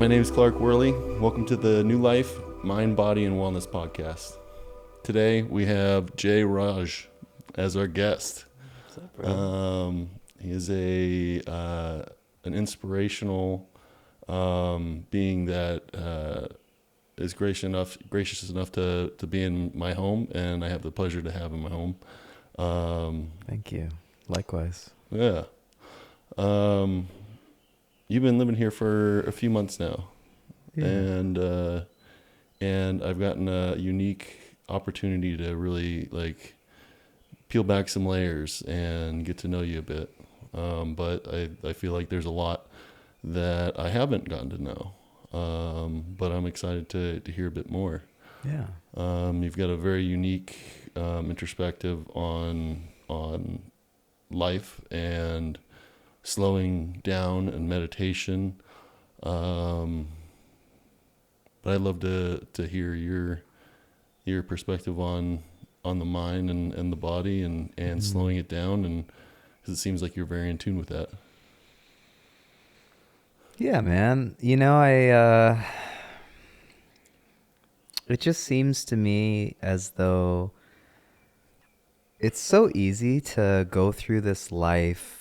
name is Clark Worley. Welcome to the New Life Mind, Body, and Wellness podcast. Today we have Jay Raj as our guest. What's up, bro? He is an inspirational being that is gracious enough to be in my home, and I have the pleasure to have in my home. Thank you. Likewise. Yeah. You've been living here for a few months now, and I've gotten a unique opportunity to really peel back some layers and get to know you a bit. But I feel like there's a lot that I haven't gotten to know. But I'm excited to hear a bit more. Yeah. You've got a very unique introspective on life and slowing down and meditation. But I'd love to hear your perspective on the mind and the body and slowing it down, and because it seems like you're very in tune with that. Yeah, man. It just seems to me as though it's so easy to go through this life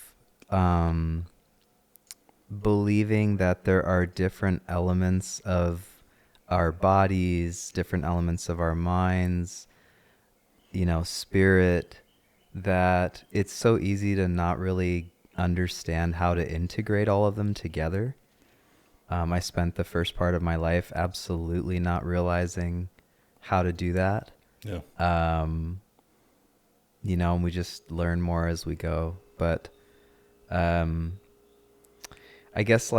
believing that there are different elements of our bodies, different elements of our minds, spirit, that it's so easy to not really understand how to integrate all of them together. I spent the first part of my life absolutely not realizing how to do that. Yeah. And we just learn more as we go. But I guess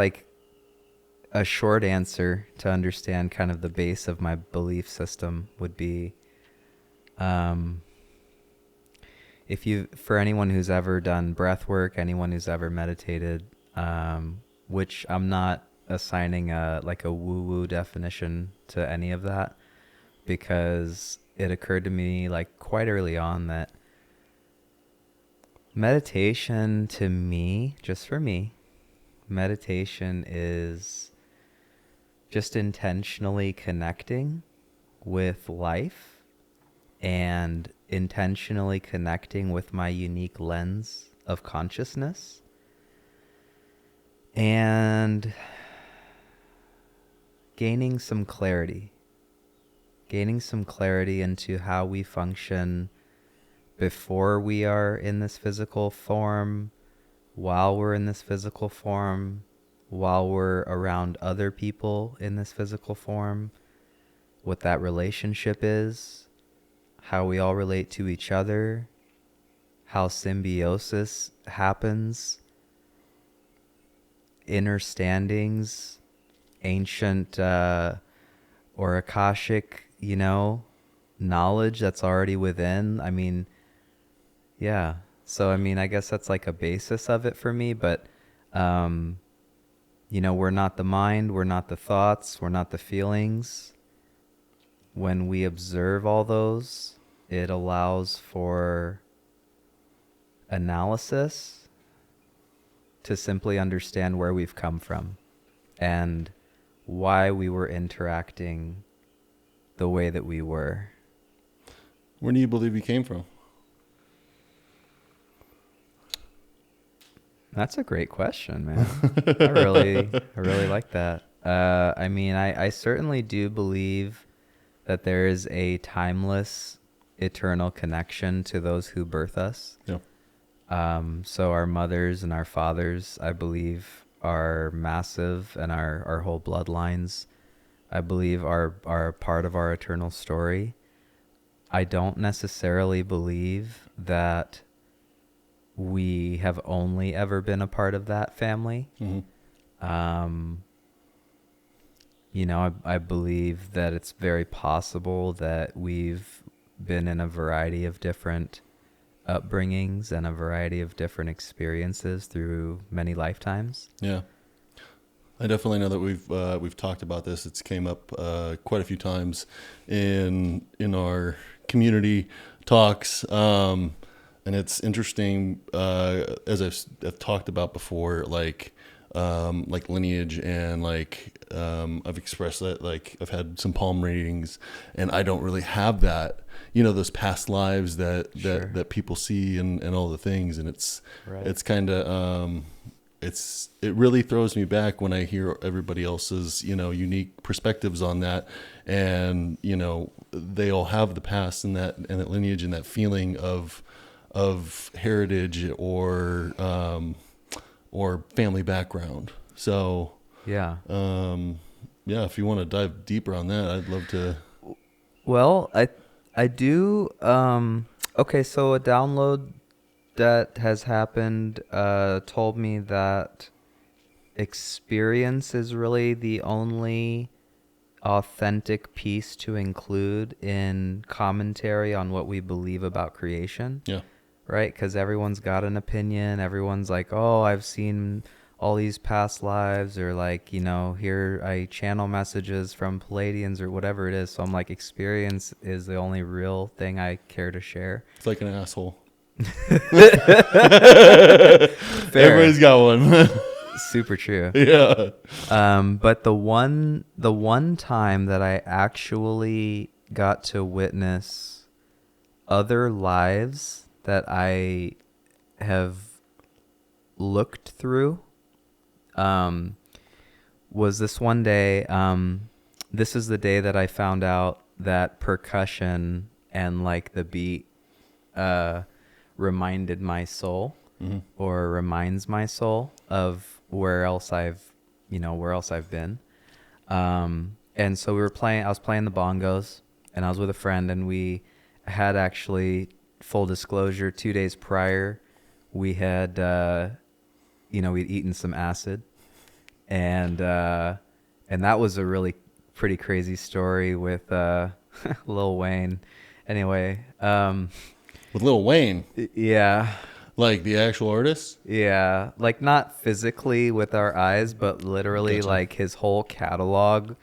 a short answer to understand kind of the base of my belief system would be, for anyone who's ever done breath work, anyone who's ever meditated, which I'm not assigning a woo-woo definition to any of that, because it occurred to me quite early on that meditation, to me, just for me, meditation is just intentionally connecting with life and intentionally connecting with my unique lens of consciousness and gaining some clarity into how we function before we are in this physical form, while we're in this physical form, while we're around other people in this physical form, what that relationship is, how we all relate to each other, how symbiosis happens, inner standings, ancient or Akashic, knowledge that's already within. Yeah. So, I guess that's a basis of it for me, but, we're not the mind, we're not the thoughts, we're not the feelings. When we observe all those, it allows for analysis to simply understand where we've come from and why we were interacting the way that we were. Where do you believe you came from? That's a great question, man. I really like that. I certainly do believe that there is a timeless, eternal connection to those who birth us. Yeah. So our mothers and our fathers, I believe, are massive, and our whole bloodlines, I believe, are part of our eternal story. I don't necessarily believe that we have only ever been a part of that family. Mm-hmm. I believe that it's very possible that we've been in a variety of different upbringings and a variety of different experiences through many lifetimes. Yeah. I definitely know that we've talked about this. It's came up quite a few times in our community talks. And it's interesting, as I've talked about before, like lineage, and like I've expressed that, like I've had some palm readings, and I don't really have that, those past lives Sure. that people see, and all the things, and Right. it's kind of it really throws me back when I hear everybody else's unique perspectives on that, and they all have the past and that lineage and that feeling of heritage or family background. So Yeah. yeah, if you want to dive deeper on that, I'd love to. Well, I do. Okay, so a download that has happened told me that experience is really the only authentic piece to include in commentary on what we believe about creation, Yeah. right? Because everyone's got an opinion. Everyone's like, oh, I've seen all these past lives, or like, here I channel messages from Palladians or whatever it is. So I'm like, experience is the only real thing I care to share. It's like an asshole. Fair. Everybody's got one. Super true. Yeah. But the one time that I actually got to witness other lives that I have looked through, was this one day. This is the day that I found out that percussion and like the beat reminded my soul, or reminds my soul of where else I've been. And so I was playing the bongos, and I was with a friend, and we had actually, full disclosure, 2 days prior, we had, we'd eaten some acid, and that was a really pretty crazy story with Lil Wayne. Anyway, With Lil Wayne, yeah. like the actual artist. Yeah, like not physically with our eyes, but literally Gotcha. like his whole catalog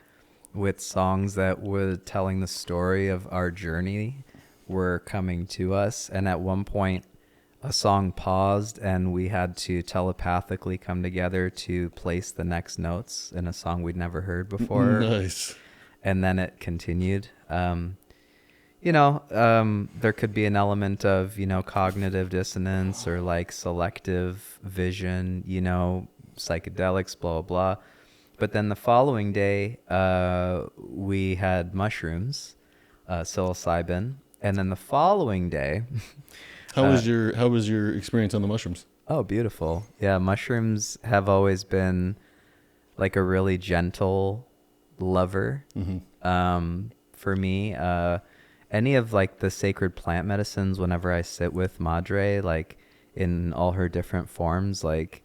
with songs that were telling the story of our journey were coming to us. And at one point, a song paused and we had to telepathically come together to place the next notes in a song we'd never heard before. Nice. And then it continued. There could be an element of, cognitive dissonance or like selective vision, psychedelics, blah, blah, blah. But then the following day, we had mushrooms, psilocybin. And then the following day, How was your experience on the mushrooms? oh, beautiful. Yeah, mushrooms have always been like a really gentle lover. For me. Any of like the sacred plant medicines, whenever I sit with Madre, like in all her different forms, like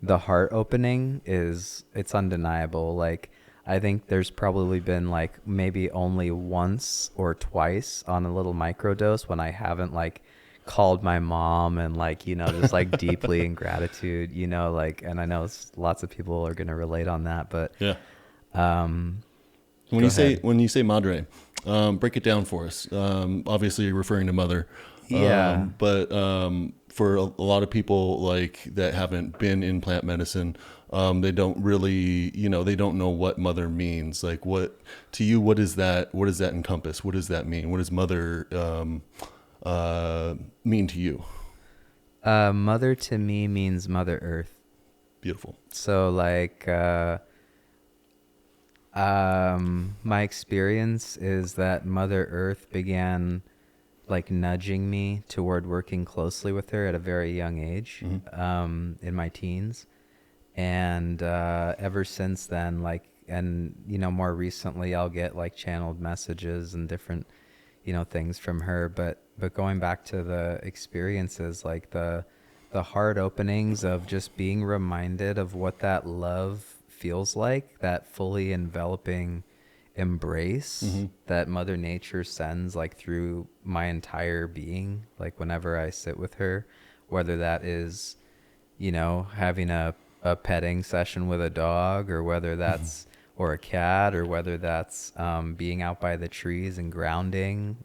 the heart opening it's undeniable. Like I think there's probably been like maybe only once or twice on a little microdose when I haven't like called my mom and like, just like deeply in gratitude, like, and I know lots of people are going to relate on that, but Yeah. um, When Go you say ahead. Madre, break it down for us. Obviously, you're referring to mother. Yeah. But for a lot of people like that haven't been in plant medicine, they don't really, they don't know what mother means. Like, what to you? What is that? What does that encompass? What does that mean? What does mother mean to you? Mother to me means Mother Earth. Beautiful. So like, my experience is that Mother Earth began like nudging me toward working closely with her at a very young age, in my teens. And ever since then, like, and, more recently I'll get like channeled messages and different, things from her. But going back to the experiences, like the heart openings of just being reminded of what that love feels like, that fully enveloping embrace that Mother Nature sends like through my entire being, like whenever I sit with her, whether that is, having a petting session with a dog, or whether that's or a cat, or whether that's being out by the trees and grounding,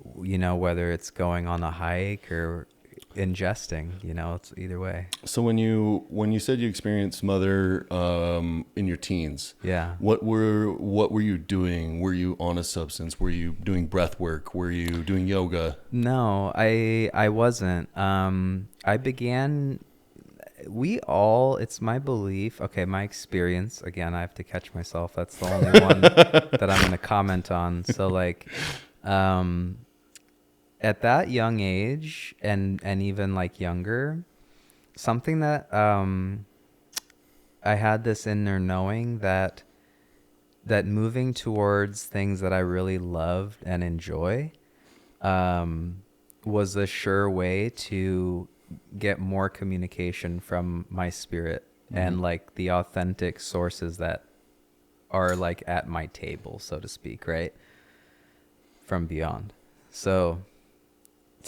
whether it's going on a hike or ingesting, it's either way. So when you said you experienced mother in your teens, Yeah. what were you doing? Were you on a substance? Were you doing breath work? Were you doing yoga? No, I wasn't. I began, it's my belief, okay, my experience, again, I have to catch myself. That's the only one that I'm going to comment on. So like, um, at that young age and even like younger, something that, I had this inner knowing that moving towards things that I really loved and enjoy, was a sure way to get more communication from my spirit and like the authentic sources that are like at my table, so to speak, right? From beyond. So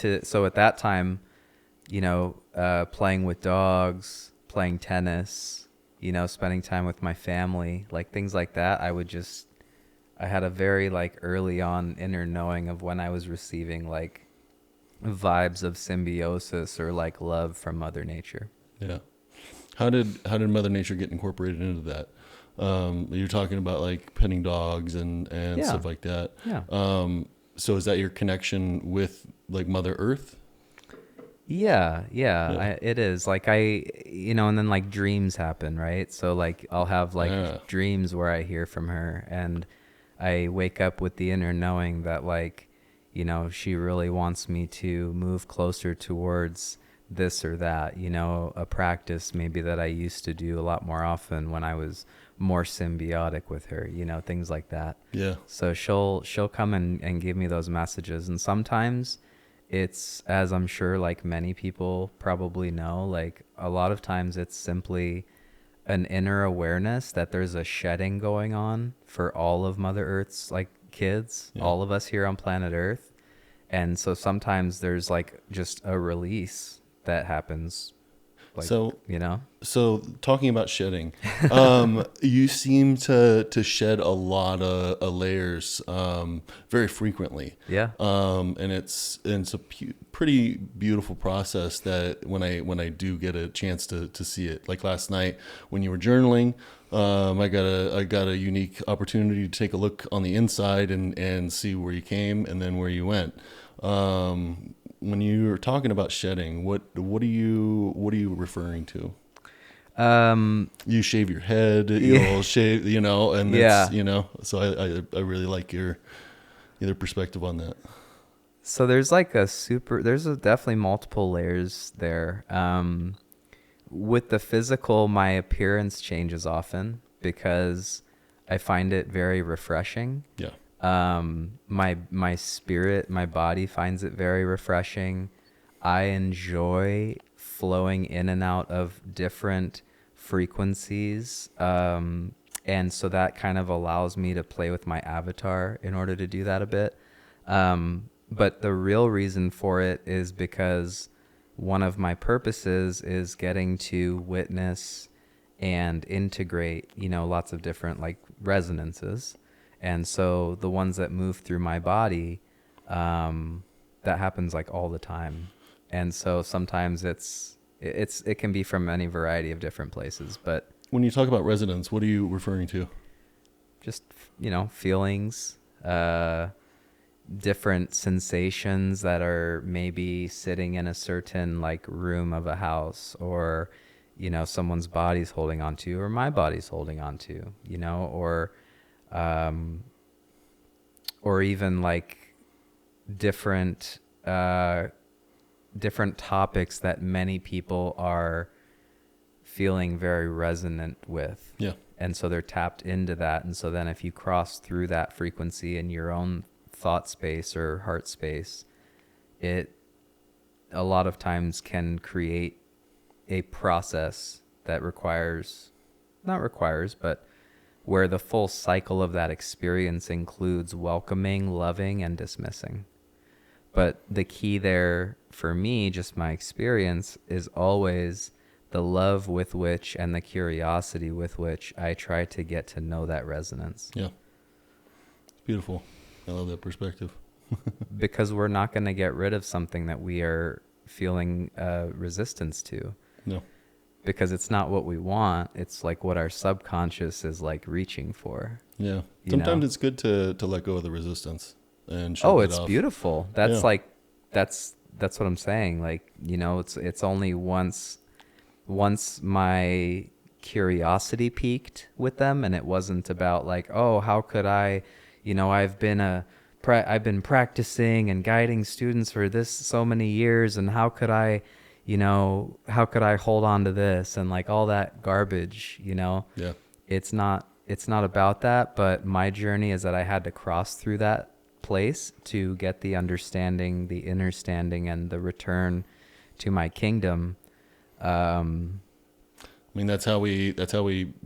at that time, playing with dogs, playing tennis, spending time with my family, like things like that, I had a very like early on inner knowing of when I was receiving like vibes of symbiosis or like love from Mother Nature. Yeah. How did Mother Nature get incorporated into that? You're talking about like petting dogs and Yeah. stuff like that. Yeah. So is that your connection with like Mother Earth? Yeah, Yeah. it is. Like and then like dreams happen, right? So like I'll have Yeah. like dreams where I hear from her and I wake up with the inner knowing that like, she really wants me to move closer towards this or that, a practice maybe that I used to do a lot more often when I was more symbiotic with her, things like that. Yeah. So she'll come and give me those messages. And sometimes it's, as I'm sure like many people probably know, like a lot of times it's simply an inner awareness that there's a shedding going on for all of Mother Earth's like kids, Yeah. all of us here on planet Earth. And so sometimes there's like just a release that happens, like, So you know? So talking about shedding, you seem to shed a lot of layers very frequently, Yeah. and it's a pretty beautiful process that when I do get a chance to see it, like last night when you were journaling, I got a unique opportunity to take a look on the inside and see where you came and then where you went. When you were talking about shedding, what are you referring to? You shave your head, Yeah. you'll shave, and Yeah. so I really like your perspective on that. So there's like definitely multiple layers there. With the physical, my appearance changes often because I find it very refreshing. Yeah. My spirit, my body finds it very refreshing. I enjoy flowing in and out of different frequencies. And so that kind of allows me to play with my avatar in order to do that a bit. But the real reason for it is because one of my purposes is getting to witness and integrate, lots of different like resonances. And so the ones that move through my body, that happens like all the time. And so sometimes it can be from any variety of different places, but When you talk about resonance, what are you referring to? just, feelings, different sensations that are maybe sitting in a certain like room of a house, or someone's body's holding on to, or my body's holding on to, um or even like different different topics that many people are feeling very resonant with. Yeah. And so they're tapped into that. And so then if you cross through that frequency in your own thought space or heart space, it a lot of times can create a process that not requires, but where the full cycle of that experience includes welcoming, loving, and dismissing. But the key there for me, just my experience, is always the love with which and the curiosity with which I try to get to know that resonance. Yeah. It's beautiful. I love that perspective. Because we're not going to get rid of something that we are feeling resistance to, No. because it's not what we want. It's like what our subconscious is like reaching for, Yeah. you Sometimes know? it's good to let go of the resistance and Oh, shut it it's off. beautiful. Yeah. That's what I'm saying. Like, it's only once my curiosity peaked with them, and it wasn't about like, oh, how could I, I've been practicing and guiding students for this so many years, and how could I hold on to this and like all that garbage. Yeah. It's not about that, but my journey is that I had to cross through that place to get the understanding, the understanding, and the return to my kingdom. I mean, that's how we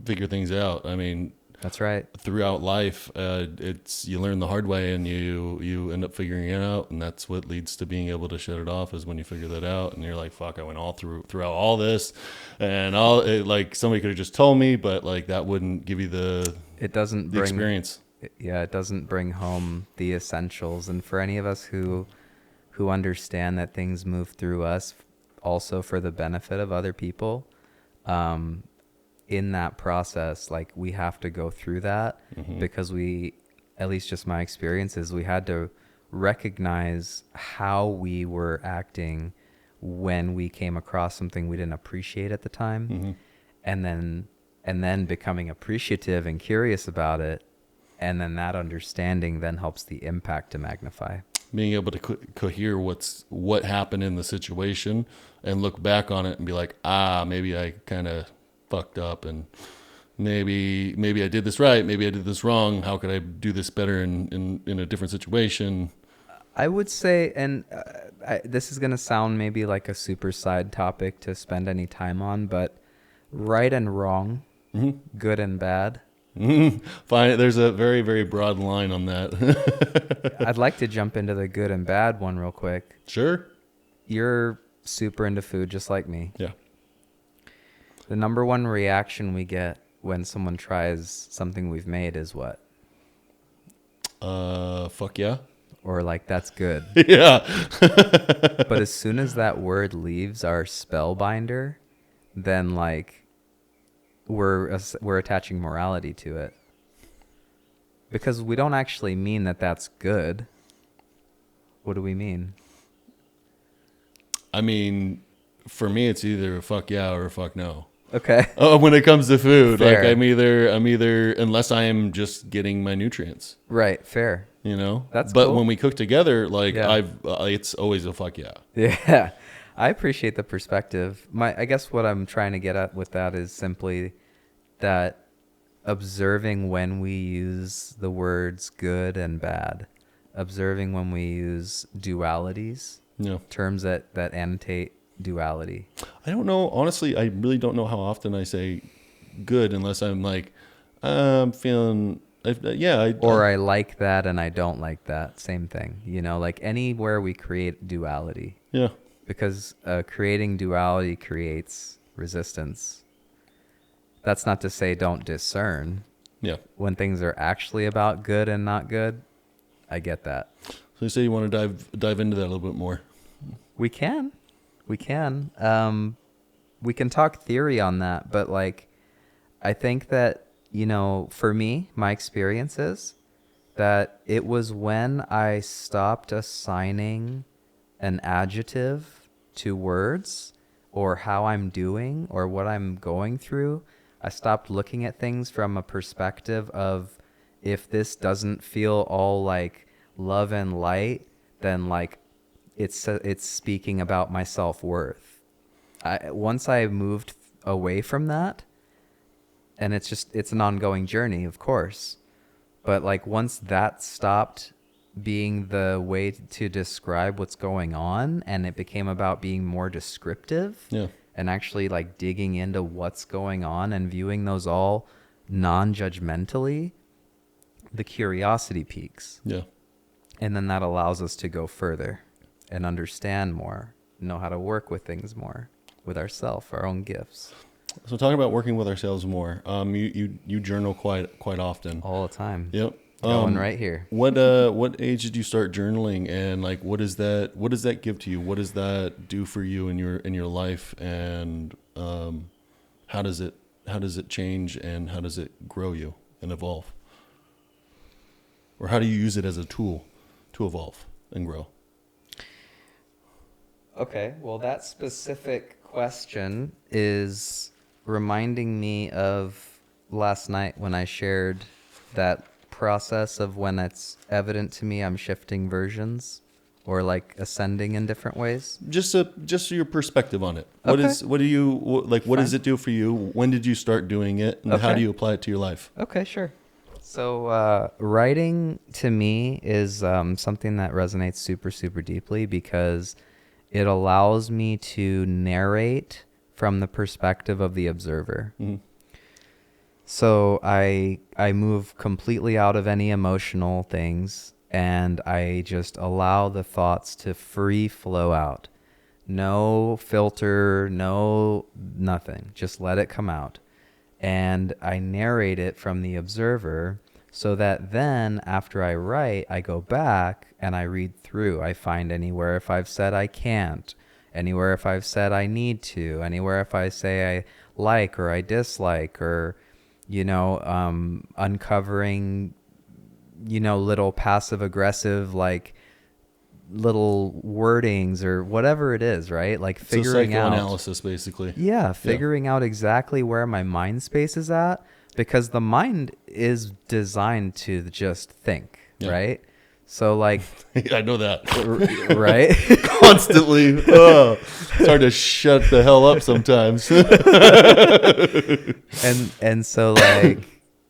figure things out. I mean, That's right. throughout life, it's you learn the hard way, and you end up figuring it out, and that's what leads to being able to shut it off. Is when you figure that out, and you're like, "Fuck, I went all throughout all this, and like somebody could have just told me, but like that wouldn't give you the It doesn't the bring, experience." yeah, it doesn't bring home the essentials. And for any of us who understand that things move through us also for the benefit of other people, um, in that process, like we have to go through that, Mm-hmm. because at least just my experience is we had to recognize how we were acting when we came across something we didn't appreciate at the time, Mm-hmm. and then becoming appreciative and curious about it, and then that understanding then helps the impact to magnify. Being able to cohere what happened in the situation and look back on it and be like, maybe I kind of fucked up, and maybe I did this right, maybe I did this wrong. How could I do this better in a different situation? I would say, and this is going to sound maybe like a super side topic to spend any time on, but right and wrong, Mm-hmm. good and bad. Fine. There's a very, very broad line on that. I'd like to jump into the good and bad one real quick. Sure. You're super into food just like me. Yeah. The number one reaction we get when someone tries something we've made is what? Fuck yeah. Or like, that's good. Yeah. But as soon as that word leaves our spellbinder, then like we're attaching morality to it, because we don't actually mean that that's good. What do we mean? I mean, for me, it's either a fuck yeah or a fuck no. Okay. When it comes to food, Fair. like I'm either unless I am just getting my nutrients, Right. Fair. That's But cool. when we cook together, like Yeah. it's always a fuck yeah. Yeah. I appreciate the perspective. I guess what I'm trying to get at with that is simply that observing when we use the words good and bad, observing when we use dualities, Yeah. terms that annotate duality. I don't know. Honestly, I really don't know how often I say good unless I'm like, I'm feeling, Or I like that and I don't like that. Same thing. Like anywhere we create duality. yeah. Because creating duality creates resistance. That's not to say don't discern. Yeah. When things are actually about good and not good, I get that. So you say you want to dive into that a little bit more. We can. We can talk theory on that, but like, I think that, for me, my experience is that it was when I stopped assigning an adjective to words or how I'm doing or what I'm going through. I stopped looking at things from a perspective of, if this doesn't feel all like love and light, then like it's speaking about my self-worth. Once I moved away from that, and it's an ongoing journey, of course, but like once that stopped being the way to describe what's going on, and it became about being more descriptive, Yeah. and actually like digging into what's going on and viewing those all non-judgmentally, the curiosity peaks. Yeah. And then that allows us to go further and understand more, know how to work with things more, with ourselves, our own gifts. So talking about working with ourselves more, you journal quite often. All the time. Yep. Going right here. What age did you start journaling, and like what does that give to you? What does that do for you in your life, and how does it change, and how does it grow you and evolve? Or how do you use it as a tool to evolve and grow? Okay, well, that specific question is reminding me of last night when I shared that process of when it's evident to me I'm shifting versions or like ascending in different ways. Just your perspective on it. Okay, What does fine. it do for you? When did you start doing it, and how do Okay, you apply it to your life? okay, sure. So, writing to me is something that resonates super, super deeply because it allows me to narrate from the perspective of the observer. Mm-hmm. So I move completely out of any emotional things and I just allow the thoughts to free flow out. No filter, no nothing. Just let it come out. And I narrate it from the observer so that then after I write, I go back and I read through. I find anywhere if I've said I can't, anywhere if I've said I need to, anywhere if I say I like or I dislike, or, uncovering, little passive aggressive, like little wordings or whatever it is, right? Like So figuring out. psychoanalysis, basically. Yeah, Yeah. figuring out exactly where my mind space is at because the mind is designed to just think, Yeah. right? So like, I know that. right? Constantly. Oh, it's hard to shut the hell up sometimes. and so like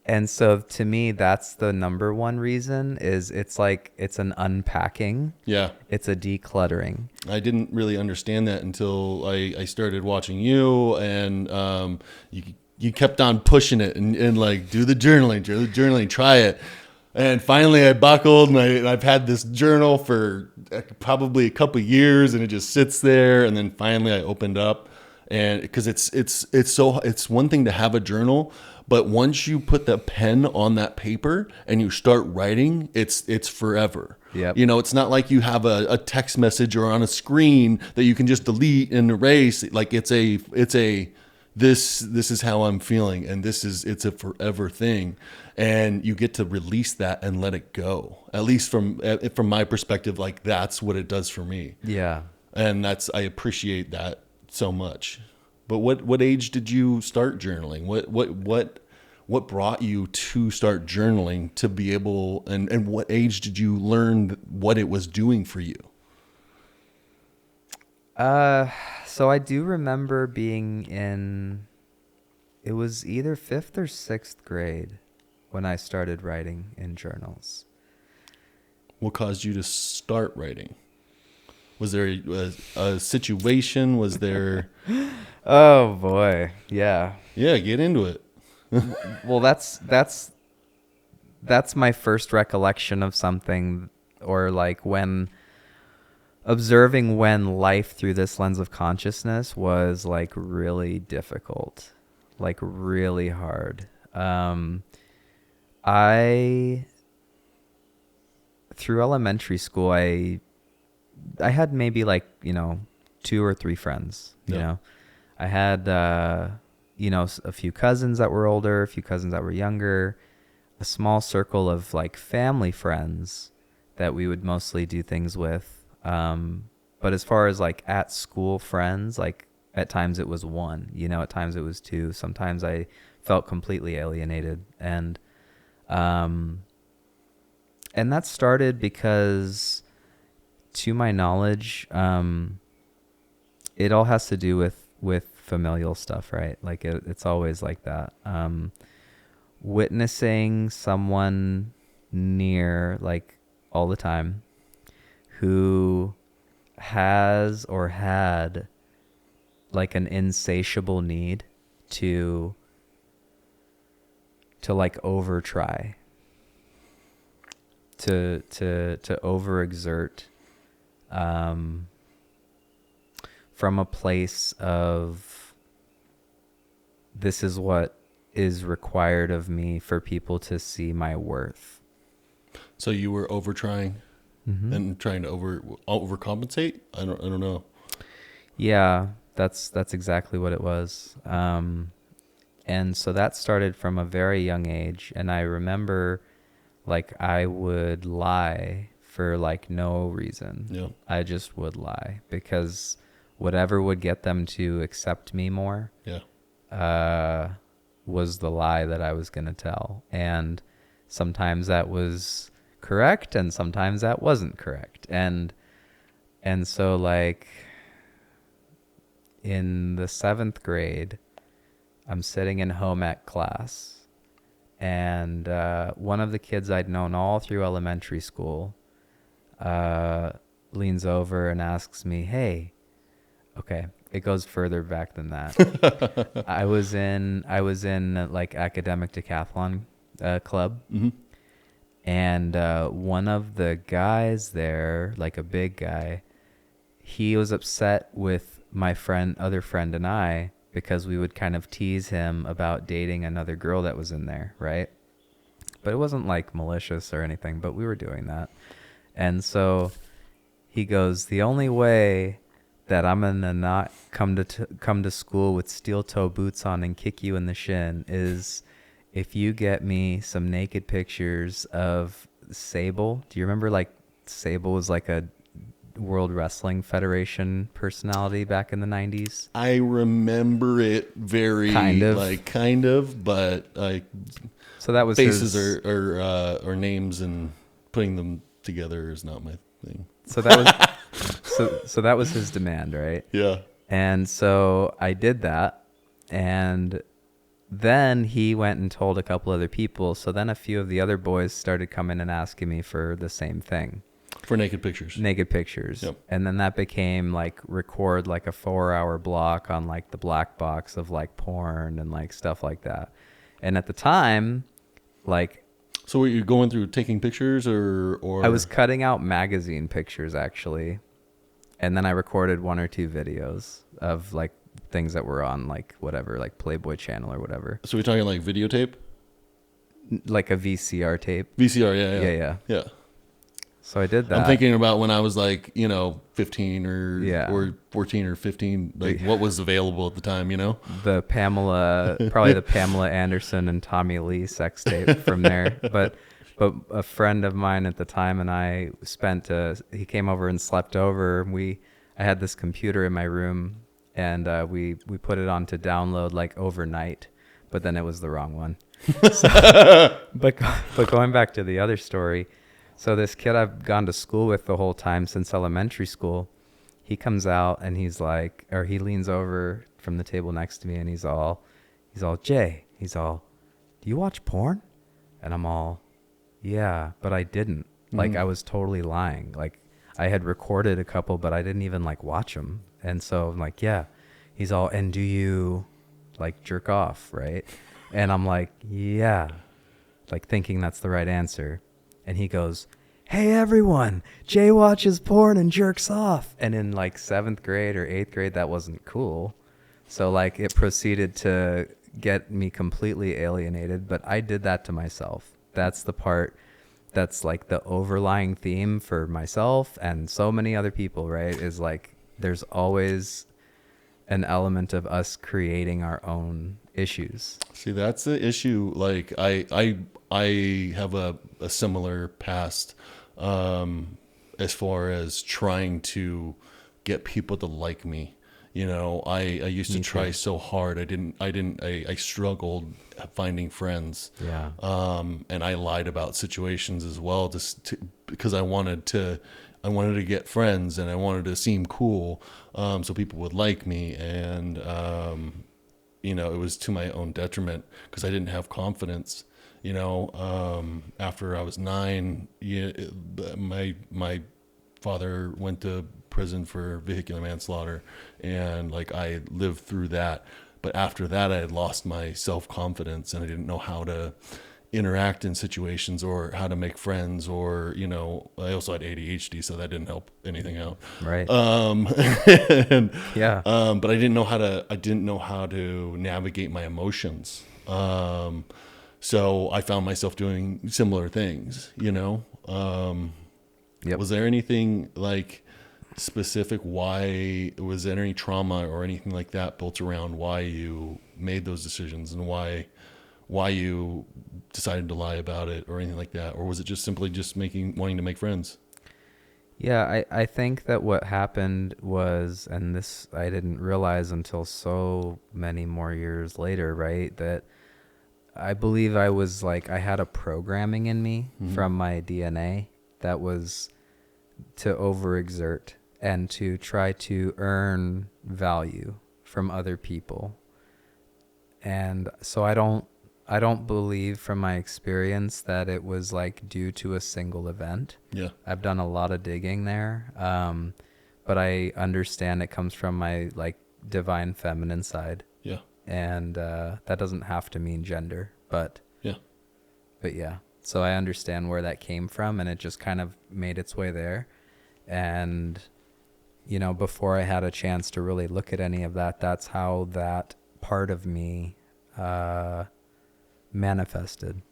and so to me that's the number one reason is it's like it's an unpacking. Yeah. It's a decluttering. I didn't really understand that until I started watching you, and you kept on pushing it and like do the journaling, try it. And finally I buckled, and I've had this journal for probably a couple years, and it just sits there. And then finally I opened up, and because it's one thing to have a journal, but once you put the pen on that paper and you start writing, it's forever. Yep. It's not like you have a text message or on a screen that you can just delete and erase. Like it's a this is how I'm feeling, and it's a forever thing, and you get to release that and let it go. At least from my perspective, like that's what it does for me. Yeah. And I appreciate that so much. But what age did you start journaling? What brought you to start journaling to be able, and what age did you learn what it was doing for you? So I do remember being it was either 5th or 6th grade when I started writing in journals. What caused you to start writing? Was there a situation? Was there? Oh boy. Yeah. Yeah, get into it. Well, that's my first recollection of something, or like when observing when life through this lens of consciousness was like really difficult, like really hard. I through elementary school, I had maybe like 2 or 3 friends. Yeah. I had a few cousins that were older, a few cousins that were younger, a small circle of like family friends that we would mostly do things with. But as far as like at school friends, like at times it was 1, at times it was 2. Sometimes I felt completely alienated. And that started because, to my knowledge, it all has to do with familial stuff, right? Like it's always like that. Witnessing someone near, like all the time, who has or had like an insatiable need to like over try, to overexert, from a place of this is what is required of me for people to see my worth. So you were over trying Hmm. and trying to overcompensate. I don't know. Yeah, that's exactly what it was. And so that started from a very young age. And I remember like I would lie for like no reason. Yeah. I just would lie because whatever would get them to accept me more Yeah. uh, was the lie that I was going to tell. And sometimes that was correct and sometimes that wasn't correct. And so like in the 7th grade, I'm sitting in home ec class, and one of the kids I'd known all through elementary school uh, leans over and asks me, "Hey, okay, it goes further back than that. I was in like academic decathlon club, Mm-hmm. and one of the guys there, like a big guy, he was upset with my other friend and I because we would kind of tease him about dating another girl that was in there, right? But it wasn't like malicious or anything, but we were doing that. And so he goes, "The only way that I'm gonna not come to school with steel toe boots on and kick you in the shin is if you get me some naked pictures of Sable." Do you remember like Sable was like a World Wrestling Federation personality back in the 90s? I remember it Kind very of. kind of, but like So that was faces his. or names and putting them together is not my thing. So that was so that was his demand, right? Yeah. And so I did that, and then he went and told a couple other people. So then a few of the other boys started coming and asking me for the same thing, For naked pictures. naked pictures. Yep. And then that became like record like a 4-hour block on like the black box of like porn and like stuff like that. And at the time, like So were you going through taking pictures or I was cutting out magazine pictures actually, and then I recorded 1 or 2 videos of like things that were on like whatever, like Playboy Channel or whatever, So we're talking like videotape? like a VCR tape. VCR, yeah, Yeah, yeah. yeah. Yeah. So I did that. I'm thinking about when I was like, 15 Yeah. or 14 or 15, like what was available at the time, The probably the Pamela Anderson and Tommy Lee sex tape from there. But a friend of mine at the time and I he came over and slept over. I had this computer in my room, and we put it on to download like overnight, but then it was the wrong one. But going back to the other story, so this kid I've gone to school with the whole time since elementary school, he comes out and he's like, or he leans over from the table next to me and he's all, "Jay," "Do you watch porn?" And I'm all, "Yeah, but I didn't." Like I was totally lying. Like I had recorded a couple, but I didn't even like watch them. And so I'm like, "Yeah." He's all, "And do you like jerk off, right?" And I'm like, "Yeah," like thinking that's the right answer. And he goes, "Hey everyone, Jay watches porn and jerks off." And in like 7th grade or 8th grade, that wasn't cool. So like it proceeded to get me completely alienated, but I did that to myself. That's the part that's like the overlying theme for myself and so many other people, right? Is like there's always an element of us creating our own issues. See, that's the issue. Like I have a similar past as far as trying to get people to like me. I used to Me try too. so hard. I struggled finding friends. Yeah. And I lied about situations as well, because I wanted to get friends and I wanted to seem cool, so people would like me. And it was to my own detriment because I didn't have confidence. After I was 9, my father went to prison for vehicular manslaughter, and like I lived through that. But after that, I had lost my self-confidence and I didn't know how to interact in situations or how to make friends, or I also had ADHD, so that didn't help anything out. Right. And Yeah. but I didn't know how to navigate my emotions. So I found myself doing similar things, Yep. Was there anything like specific? Why was there any trauma or anything like that built around why you made those decisions and why you decided to lie about it or anything like that? Or was it just simply just wanting to make friends? Yeah, I think that what happened was, and this I didn't realize until so many more years later, right? That I believe I was like, I had a programming in me from my DNA that was to overexert and to try to earn value from other people. And so I don't believe from my experience that it was like due to a single event. Yeah. I've done a lot of digging there. But I understand it comes from my like divine feminine side. Yeah. And that doesn't have to mean gender, but Yeah. yeah. So I understand where that came from, and it just kind of made its way there. And before I had a chance to really look at any of that, that's how that part of me manifested.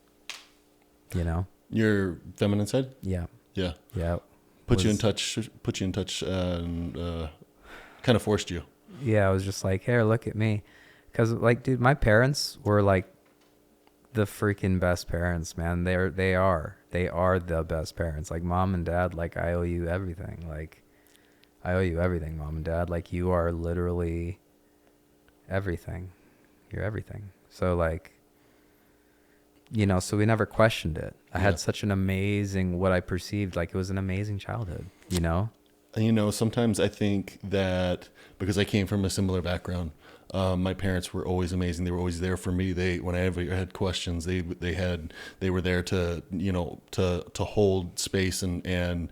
Your feminine side? Yeah. Yeah. Yeah. Put you in touch, and kind of forced you. Yeah, I was just like, here, look at me. Because, like, dude, my parents were, like, the freaking best parents, man. They are the best parents. Like, mom and dad, like, I owe you everything. Like, I owe you everything, mom and dad. Like, you are literally everything. You're everything. So, like, so we never questioned it. I had such an amazing, what I perceived, like, it was an amazing childhood, Sometimes I think that because I came from a similar background, my parents were always amazing. They were always there for me. Whenever I had questions, they were there to to hold space and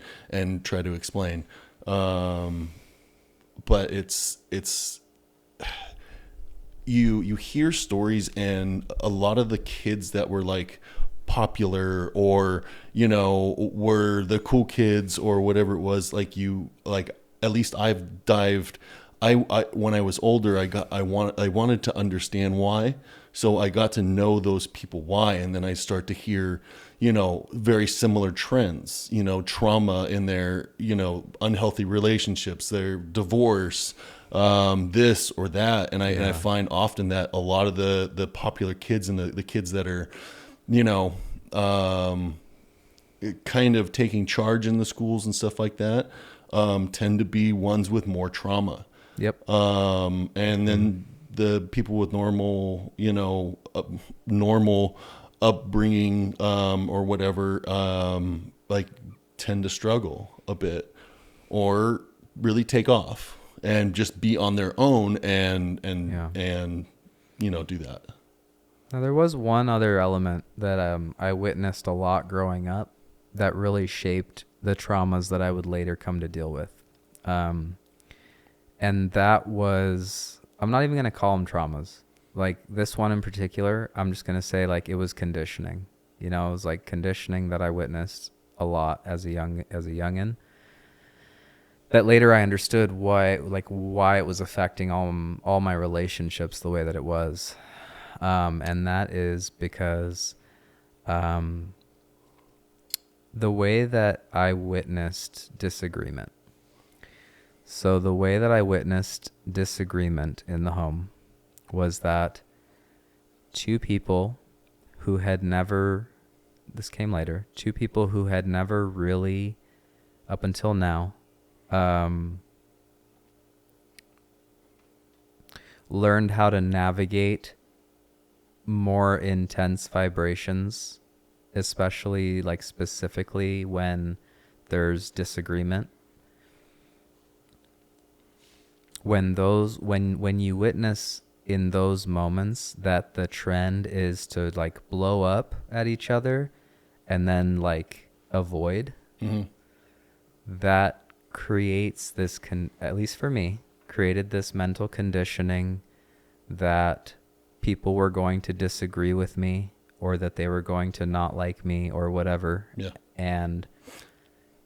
try to explain. But it's you hear stories, and a lot of the kids that were like popular or were the cool kids or whatever it was, like at least I've dived. I when I was older, I wanted to understand why, so I got to know those people why, and then I start to hear very similar trends, trauma in their unhealthy relationships, their divorce, this or that, and I find often that a lot of the popular kids and the kids that are kind of taking charge in the schools and stuff like that tend to be ones with more trauma. Yep. And then the people with normal upbringing or whatever like tend to struggle a bit or really take off and just be on their own and do that. Now, there was one other element that I witnessed a lot growing up that really shaped the traumas that I would later come to deal with. And that was, I'm not even going to call them traumas. Like this one in particular, I'm just going to say like it was conditioning. It was like conditioning that I witnessed a lot as a youngin'. That later I understood why it was affecting all my relationships the way that it was. And that is because the way that I witnessed disagreement. So the way that I witnessed disagreement in the home was that two people who had never really, up until now, learned how to navigate more intense vibrations, especially like specifically when there's disagreement. When you witness in those moments that the trend is to like blow up at each other and then like avoid, that creates this, at least for me, created this mental conditioning that people were going to disagree with me or that they were going to not like me or whatever. Yeah. And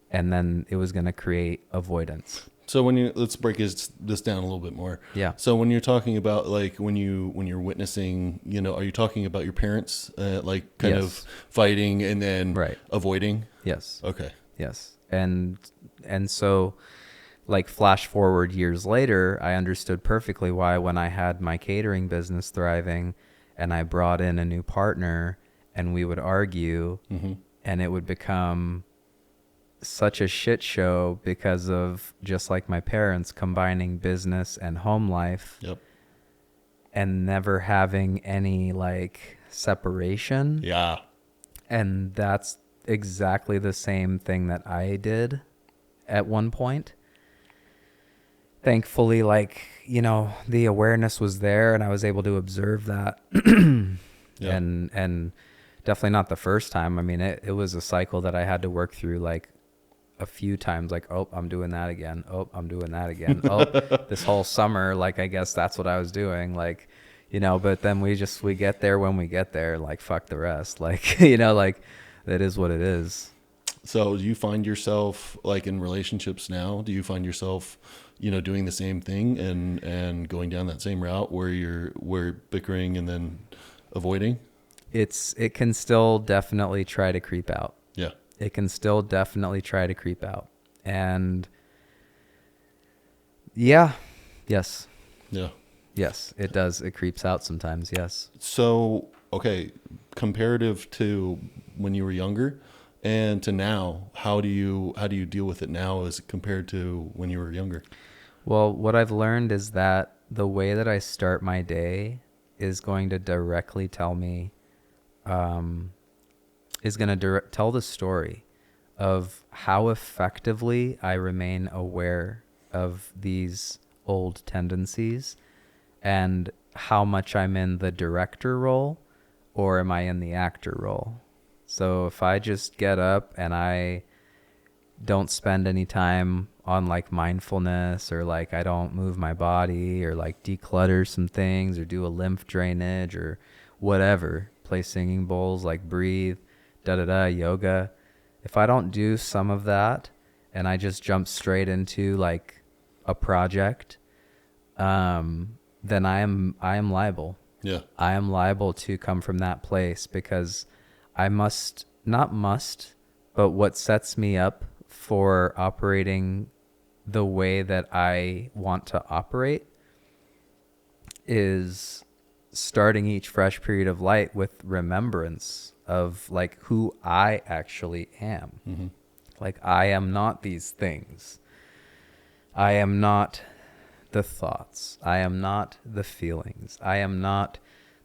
then it was going to create avoidance. So let's break this down a little bit more. Yeah. So when you're talking about like when you're witnessing, are you talking about your parents like kind of Yes. fighting and then Right. avoiding? Yes. Okay. Yes. And so like flash forward years later, I understood perfectly why when I had my catering business thriving and I brought in a new partner and we would argue Mm-hmm. and it would become such a shit show because of just like my parents combining business and home life Yep. and never having any like separation. Yeah. And that's exactly the same thing that I did at one point. Thankfully, like, the awareness was there and I was able to observe that. Yeah. And definitely not the first time. I mean, it was a cycle that I had to work through like a few times, like, oh, I'm doing that again. Oh, I'm doing that again. Oh, this whole summer, like, I guess that's what I was doing. Like, but then we get there when we get there, like, fuck the rest. Like, like that is what it is. So do you find yourself like in relationships now? Do you find yourself, doing the same thing and going down that same route where we're bickering and then avoiding? It can still definitely try to creep out. Yeah. It can still definitely try to creep out. And yeah, yes. Yeah. Yes, it does. It creeps out sometimes. Yes. So, okay, comparative to when you were younger and to now, how do you deal with it now as compared to when you were younger? Well, what I've learned is that the way that I start my day is going to directly tell me, is going to tell the story of how effectively I remain aware of these old tendencies and how much I'm in the director role or am I in the actor role. So if I just get up and I don't spend any time on like mindfulness or like I don't move my body or like declutter some things or do a lymph drainage or whatever, play singing bowls, like breathe, yoga. If I don't do some of that and I just jump straight into like a project, then I am liable. Yeah. I am liable to come from that place because I but what sets me up for operating the way that I want to operate is starting each fresh period of light with remembrance of like who I actually am. Mm-hmm. Like I am not these things. I am not the thoughts. I am not the feelings. I am not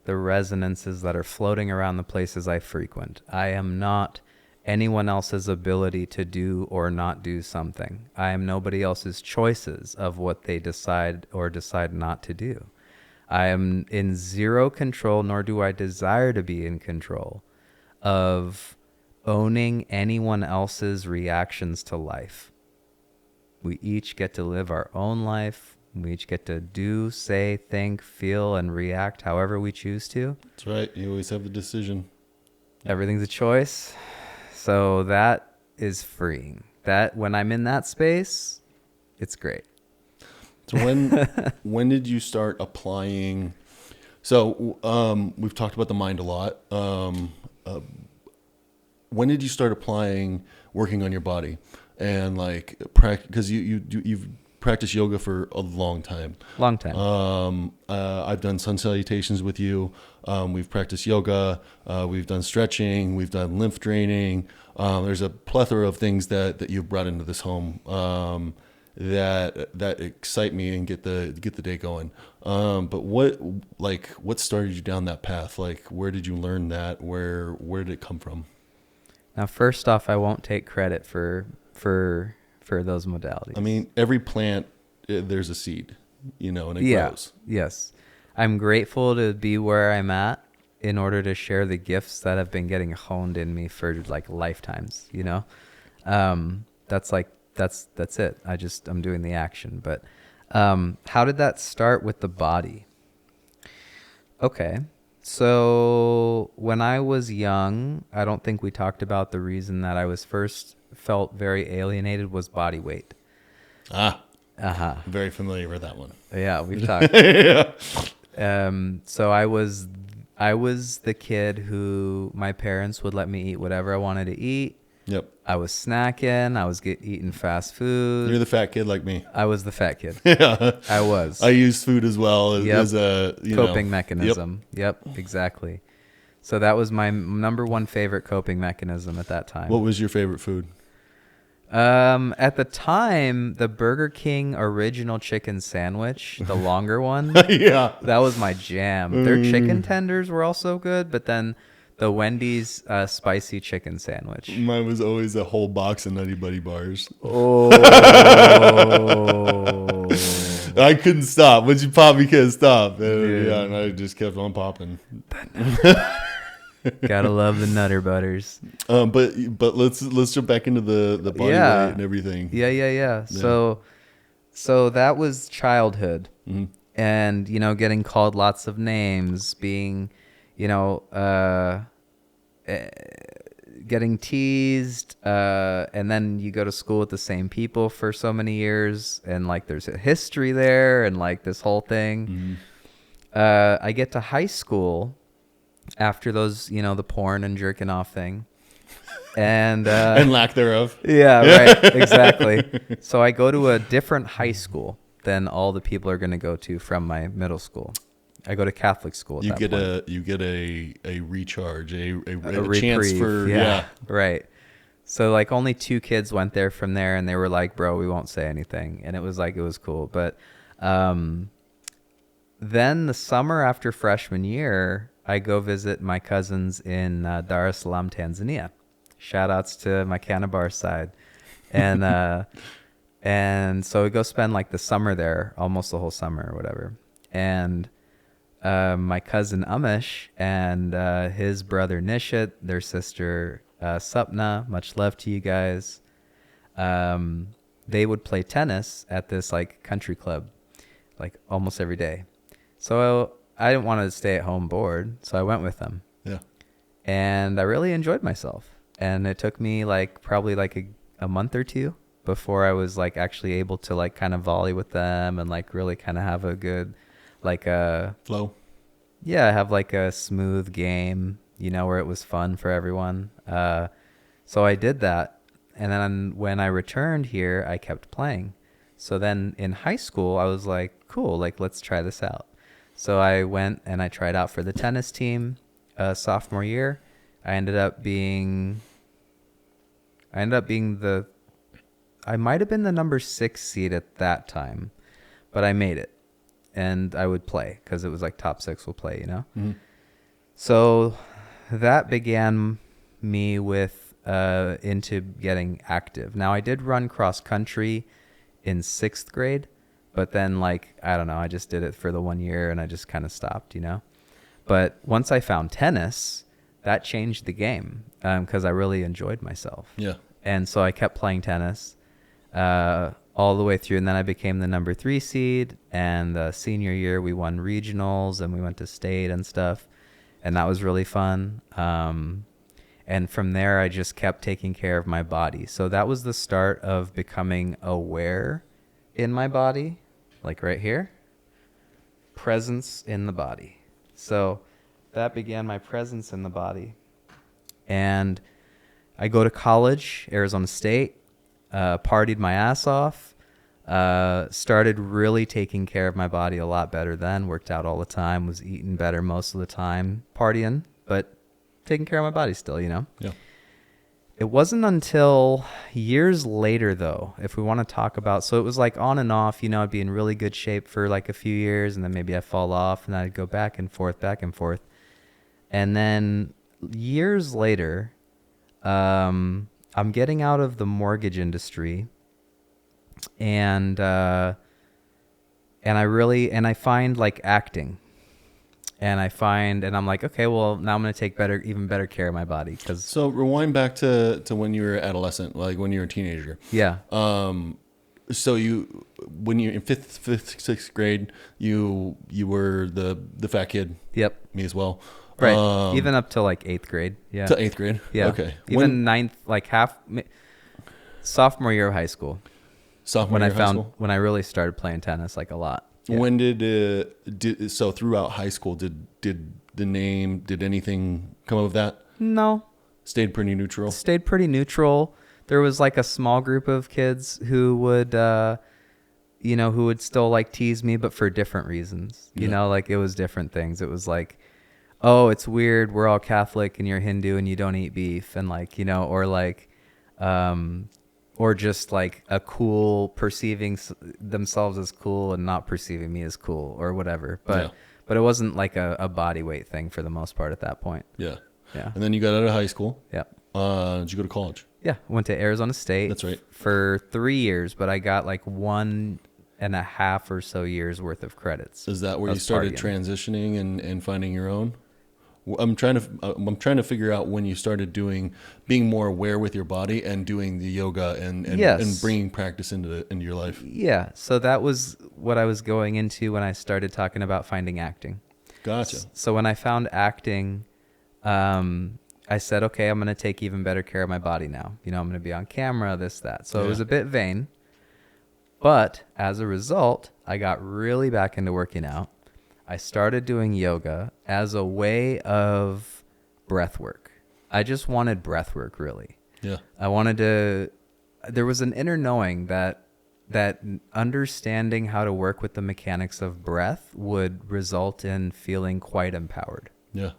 the resonances that are floating around the places I frequent. I am not anyone else's ability to do or not do something. I am nobody else's choices of what they decide or decide not to do. I am in zero control, nor do I desire to be in control of owning anyone else's reactions to life. We each get to live our own life. We each get to do, say, think, feel, and react however we choose to. That's right. You always have the decision. Everything's a choice. So that is freeing. That when I'm in that space, it's great. So when did you start applying? So we've talked about the mind a lot. When did you start applying working on your body and like because you've practiced yoga for a long time. Long time. I've done sun salutations with you. We've practiced yoga. We've done stretching. We've done lymph draining. There's a plethora of things that you've brought into this home that excite me and get the day going. But what started you down that path? Like, where did you learn that? Where did it come from? Now, first off, I won't take credit for those modalities. I mean, every plant, there's a seed, and it grows. Yes. I'm grateful to be where I'm at in order to share the gifts that have been getting honed in me for like lifetimes, that's it. I'm doing the action. But how did that start with the body? Okay. So when I was young, I don't think we talked about the reason that I was first felt very alienated was body weight. Uh-huh. Very familiar with that one. Yeah, we've talked. Yeah. So I was the kid who my parents would let me eat whatever I wanted to eat. Yep. I was snacking. I was eating fast food. You're the fat kid like me. I was the fat kid. Yeah. I was. I use food as well Yep. as a Coping mechanism. Yep, exactly. So that was my number one favorite coping mechanism at that time. What was your favorite food? At the time, the Burger King original chicken sandwich, the longer one, Yeah. that was my jam. Their chicken tenders were also good, but then the Wendy's spicy chicken sandwich. Mine was always a whole box of Nutty Buddy bars. Oh. I couldn't stop. Once you pop, you can't stop. Dude. Yeah, and I just kept on popping. Gotta love the Nutter Butters. But let's jump back into the body weight and everything. Yeah. So that was childhood. Mm-hmm. And, getting called lots of names, being, getting teased. And then you go to school with the same people for so many years. And, like, there's a history there and, like, this whole thing. Mm-hmm. I get to high school after those, the porn and jerking off thing. And lack thereof. Yeah, right. Exactly. So I go to a different high school than all the people are going to go to from my middle school. I go to Catholic school. You get a recharge, a reprieve, chance for right. So like only 2 kids went there from there, and they were like, "Bro, we won't say anything," and it was cool. But then the summer after freshman year, I go visit my cousins in Dar es Salaam, Tanzania. Shout outs to my Canabar side. And and so we go spend like the summer there, almost the whole summer or whatever. And my cousin Amish and his brother Nishit, their sister Sapna, much love to you guys. They would play tennis at this like country club like almost every day. So I didn't want to stay at home bored, so I went with them. Yeah. And I really enjoyed myself. And it took me like probably like a month or 2 before I was like actually able to like kind of volley with them and like really kind of have a good like a flow. Yeah, have like a smooth game, where it was fun for everyone. So I did that. And then when I returned here, I kept playing. So then in high school, I was like, cool, like let's try this out. So I went and I tried out for the tennis team sophomore year. I might have been the number 6 seed at that time, but I made it. And I would play because it was like top 6 will play, Mm-hmm. So that began me with into getting active. Now I did run cross country in 6th grade. But then, like, I don't know, I just did it for the 1 year and I just kind of stopped, But once I found tennis, that changed the game because I really enjoyed myself. Yeah. And so I kept playing tennis all the way through. And then I became the number 3 seed. And the senior year, we won regionals and we went to state and stuff. And that was really fun. And from there, I just kept taking care of my body. So that was the start of becoming aware in my body. Like right here, presence in the body. So that began my presence in the body. And I go to college, Arizona State, partied my ass off, started really taking care of my body a lot better then, worked out all the time, was eating better most of the time, partying, but taking care of my body still, Yeah. It wasn't until years later, though, if we want to talk about, so it was like on and off, I'd be in really good shape for like a few years and then maybe I'd fall off and I'd go back and forth. And then years later, I'm getting out of the mortgage industry and I find like acting. And I'm like, okay, well, now I'm going to take even better care of my body. So rewind back to when you were adolescent, like when you were a teenager. Yeah. So when you're in fifth, sixth grade, you were the fat kid. Yep. Me as well. Right. Even up to like 8th grade. Yeah. To 8th grade. Yeah. Okay. Even 9th, like sophomore year of high school. Sophomore year of high school? when I really started playing tennis like a lot. Yeah. When so throughout high school, did anything come of that? No, Stayed pretty neutral? stayed pretty neutral. There was like a small group of kids who would, who would still like tease me, but for different reasons. You Yeah. know, like it was different things. It was like, oh, it's weird. We're all Catholic and you're Hindu and you don't eat beef. And like, or like, or just like a cool perceiving themselves as cool and not perceiving me as cool or whatever. But it wasn't like a body weight thing for the most part at that point. Yeah. Yeah. And then you got out of high school. Yeah. Did you go to college? Yeah. Went to Arizona State. That's right. For 3 years, but I got like 1.5 or so years worth of credits. Is that where you started transitioning and finding your own? I'm trying to figure out when you started being more aware with your body and doing the yoga and Yes. and bringing practice into your life. Yeah. So that was what I was going into when I started talking about finding acting. Gotcha. So when I found acting, I said, okay, I'm going to take even better care of my body now. I'm going to be on camera, this, that. So It was a bit vain. But as a result, I got really back into working out. I started doing yoga as a way of breath work. I just wanted breath work, really. Yeah. There was an inner knowing that understanding how to work with the mechanics of breath would result in feeling quite empowered. Yeah.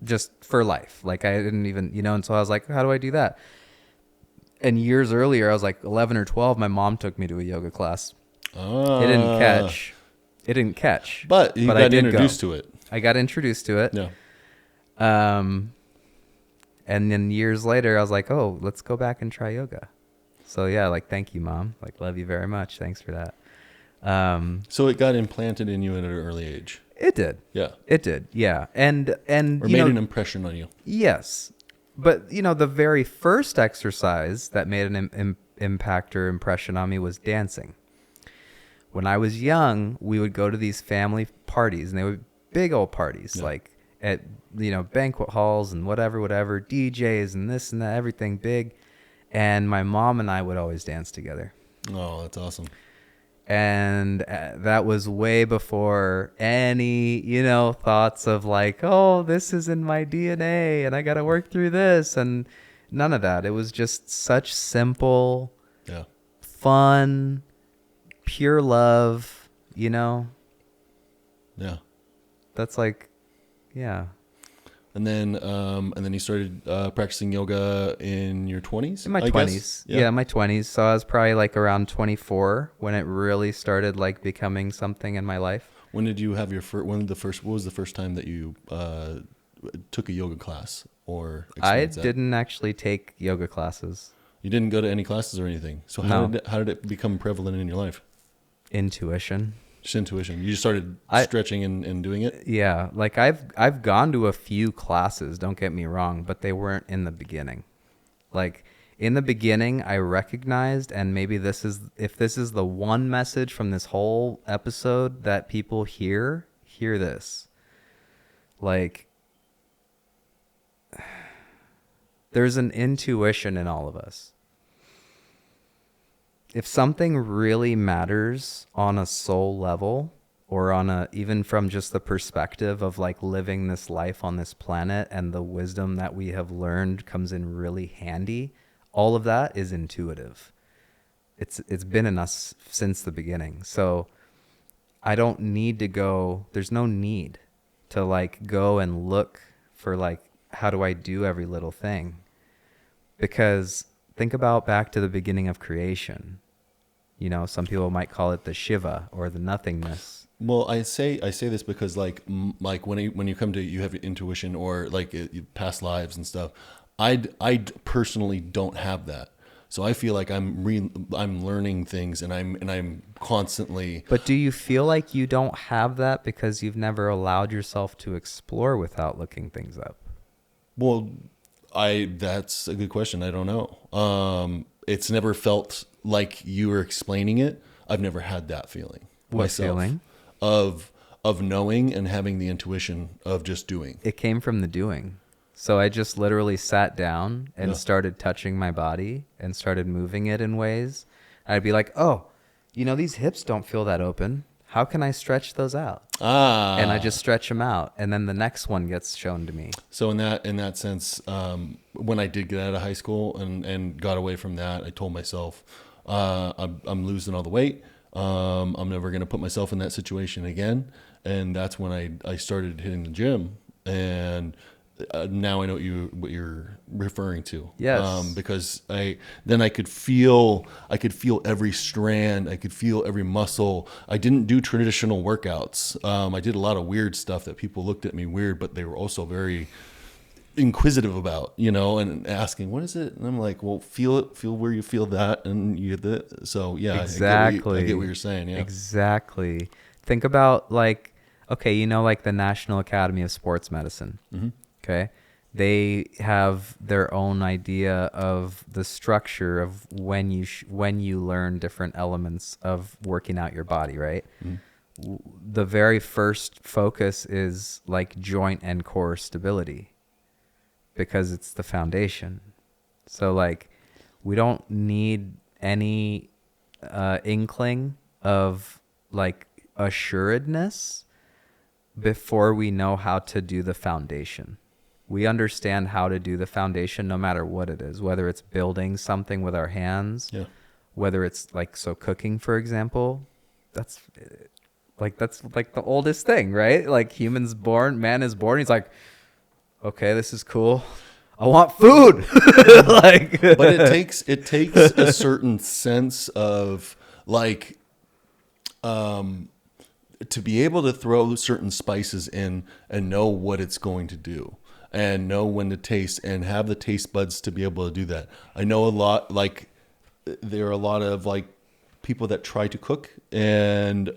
Just for life. Like I didn't even, and so I was like, how do I do that? And years earlier, I was like 11 or 12, my mom took me to a yoga class. It didn't catch. But you got introduced to it. I got introduced to it. Yeah. And then years later, I was like, oh, let's go back and try yoga. So yeah, like, thank you, Mom. Like, love you very much. Thanks for that. So it got implanted in you at an early age. It did. Yeah. It did. Yeah. And or made an impression on you. Yes. But, the very first exercise that made an impact or impression on me was dancing. When I was young, we would go to these family parties, and they were big old parties, like at, banquet halls and whatever, DJs and this and that, everything big. And my mom and I would always dance together. Oh, that's awesome. And that was way before any, thoughts of like, oh, this is in my DNA and I got to work through this. And none of that. It was just such simple, fun, pure love, Yeah. That's like, yeah. And then you started practicing yoga in your 20s? In my 20s. Yeah, my 20s. So I was probably like around 24 when it really started like becoming something in my life. When did you have your first, what was the first time that you took a yoga class or experienced that? Didn't actually take yoga classes. You didn't go to any classes or anything? So how did it become prevalent in your life? Intuition. Just intuition. You just started stretching and doing it? Yeah. Like I've gone to a few classes, don't get me wrong, but they weren't in the beginning. Like in the beginning, I recognized, and maybe if this is the one message from this whole episode that people hear this. Like there's an intuition in all of us. If something really matters on a soul level, or even from just the perspective of like living this life on this planet, and the wisdom that we have learned comes in really handy, all of that is intuitive. It's been in us since the beginning. So I don't need to go, there's no need to like go and look for like, how do I do every little thing? Because think about back to the beginning of creation. Some people might call it the Shiva or the nothingness. Well, I say this because like when you come to, you have intuition or like past lives and stuff. I personally don't have that. So I feel like I'm learning things and I'm constantly. But do you feel like you don't have that because you've never allowed yourself to explore without looking things up? Well, that's a good question. I don't know. It's never felt like you were explaining it. I've never had that feeling. What myself, feeling? Of knowing and having the intuition of just doing. It came from the doing. So I just literally sat down and started touching my body and started moving it in ways I'd be like, oh, these hips don't feel that open. How can I stretch those out? And I just stretch them out, and then the next one gets shown to me. So in that sense, when I did get out of high school and got away from that, I told myself, I'm losing all the weight. I'm never going to put myself in that situation again. And that's when I started hitting the gym, and now I know what you're referring to. Yes. Because I could feel every strand. I could feel every muscle. I didn't do traditional workouts. I did a lot of weird stuff that people looked at me weird, but they were also very inquisitive about, and asking, what is it? And I'm like, well, feel it, feel where you feel that. And you get the, so yeah, Exactly. I get what you're saying. Yeah. Exactly. Think about like, okay, like the National Academy of Sports Medicine. Mm-hmm. Okay. They have their own idea of the structure of when you learn different elements of working out your body, right? Mm-hmm. The very first focus is like joint and core stability, because it's the foundation. So like, we don't need any inkling of like assuredness before we know how to do the foundation. We understand how to do the foundation no matter what it is, whether it's building something with our hands, whether it's like, so cooking, for example, that's like the oldest thing, right? Like man is born, he's like, okay, this is cool, I want food. Like, but it takes a certain sense of like, to be able to throw certain spices in and know what it's going to do, and know when to taste, and have the taste buds to be able to do that. I know a lot, like there are a lot of like people that try to cook, and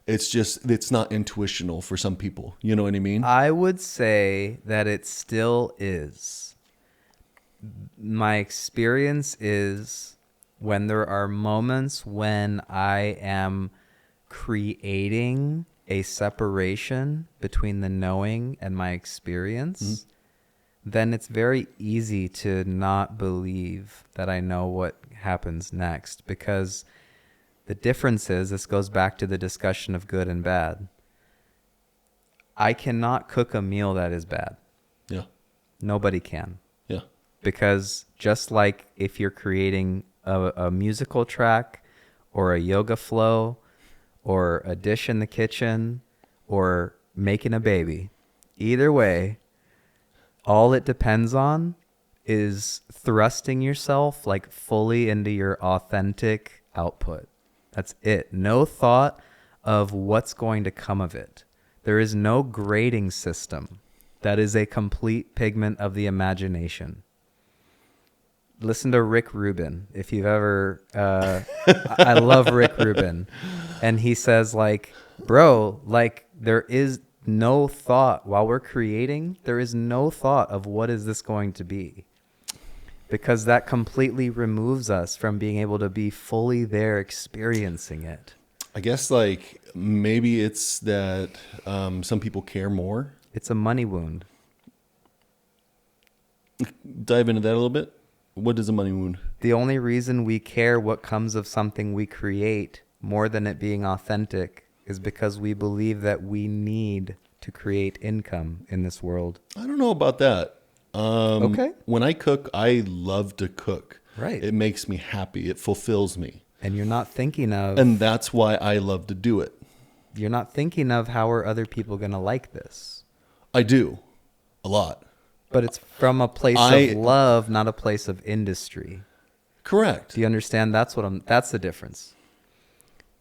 it's not intuitional for some people. You know what I mean? I would say that it still is. My experience is when there are moments when I am creating a separation between the knowing and my experience, mm-hmm. then it's very easy to not believe that I know what happens next, because the difference is, this goes back to the discussion of good and bad. I cannot cook a meal that is bad. Yeah. Nobody can. Yeah. Because just like if you're creating a musical track or a yoga flow or a dish in the kitchen or making a baby, either way, all it depends on is thrusting yourself like fully into your authentic output. That's it. No thought of what's going to come of it. There is no grading system. That is a complete figment of the imagination. Listen to Rick Rubin. If you've ever, I love Rick Rubin. And he says like, bro, like there is no thought while we're creating. There is no thought of what is this going to be, because that completely removes us from being able to be fully there experiencing it. I guess like maybe it's that some people care more. It's a money wound. Dive into that a little bit. What is a money wound? The only reason we care what comes of something we create more than it being authentic is because we believe that we need to create income in this world. I don't know about that. Okay. When I cook, I love to cook. Right. It makes me happy. It fulfills me. And you're not thinking of... And that's why I love to do it. You're not thinking of how are other people going to like this. I do. A lot. But it's from a place of love, not a place of industry. Correct. Do you understand? That's the difference.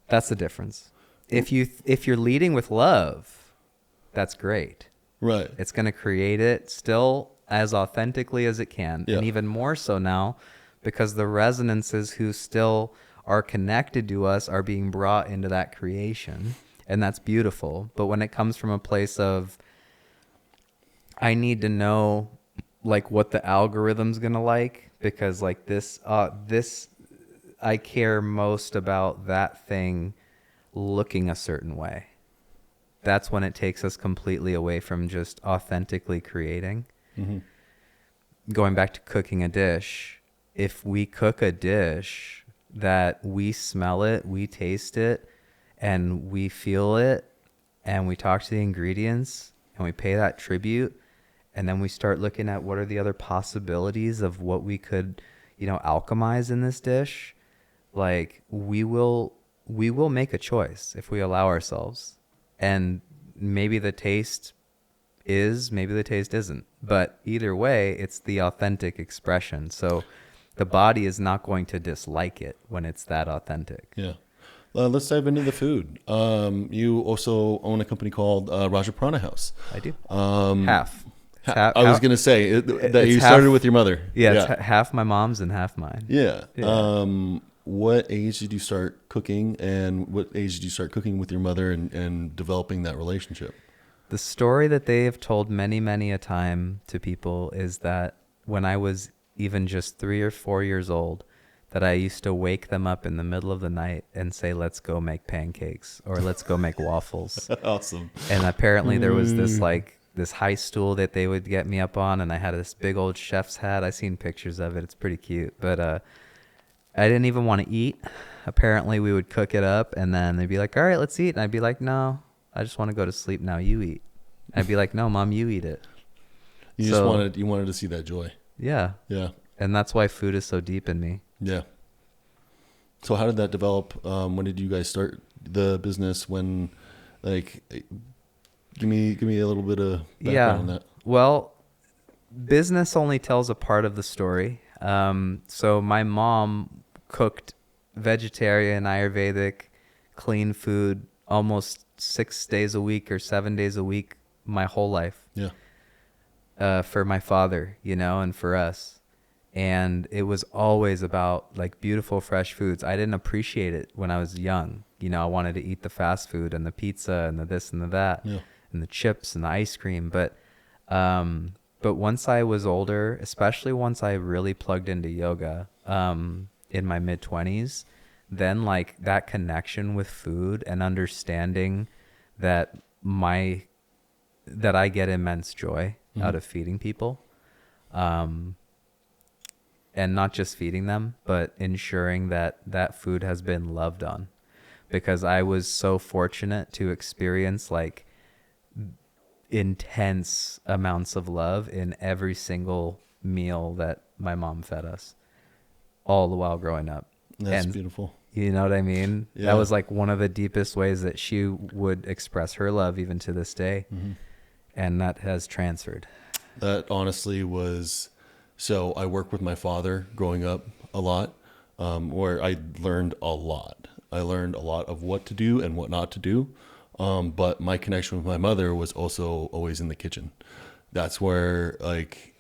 That's the difference. If you're leading with love, that's great. Right. It's going to create it still as authentically as it can. Yeah. And even more so now, because the resonances who still are connected to us are being brought into that creation. And that's beautiful. But when it comes from a place of, I need to know like what the algorithm's going to like, because like this, I care most about that thing looking a certain way. That's when it takes us completely away from just authentically creating. Mm-hmm. Going back to cooking a dish, if we cook a dish that we smell it, we taste it, and we feel it, and we talk to the ingredients, and we pay that tribute, and then we start looking at what are the other possibilities of what we could, alchemize in this dish. Like we will make a choice if we allow ourselves, and maybe the taste is, maybe the taste isn't, but either way, it's the authentic expression. So the body is not going to dislike it when it's that authentic. Yeah. Let's dive into the food. You also own a company called Raja Prana House. I do. Half. Half. I was going to say that you half, started with your mother. Yeah, it's half my mom's and half mine. Yeah. Yeah. What age did you start cooking, and what age did you start cooking with your mother and developing that relationship? The story that they have told many, many a time to people is that when I was even just 3 or 4 years old, that I used to wake them up in the middle of the night and say, let's go make pancakes or let's go make waffles. Awesome. And apparently there was this high stool that they would get me up on, and I had this big old chef's hat. I seen pictures of it. It's pretty cute. But I didn't even want to eat. Apparently we would cook it up, and then they'd be like, all right, let's eat. And I'd be like, no, I just want to go to sleep now. You eat. I'd be like, no, Mom, you eat it. You wanted to see that joy. Yeah. Yeah. And that's why food is so deep in me. Yeah. So how did that develop? When did you guys start the business? When, like, give me a little bit of background on that. Well, business only tells a part of the story. So my mom cooked vegetarian, ayurvedic, clean food almost 6 days a week or 7 days a week my whole life. Yeah. For my father, and for us. And it was always about like beautiful, fresh foods. I didn't appreciate it when I was young. I wanted to eat the fast food and the pizza and the this and the that, Yeah. and the chips and the ice cream. But once I was older, especially once I really plugged into yoga, in my mid-20s, then like that connection with food and understanding that I get immense joy out of feeding people. And not just feeding them, but ensuring that that food has been loved on, because I was so fortunate to experience like intense amounts of love in every single meal that my mom fed us, all the while growing up. That's and beautiful. You know what I mean? Yeah. That was like one of the deepest ways that she would express her love even to this day. Mm-hmm. And that has transferred. That honestly was... So I worked with my father growing up a lot, where I learned a lot. I learned a lot of what to do and what not to do. But my connection with my mother was also always in the kitchen. That's where, like,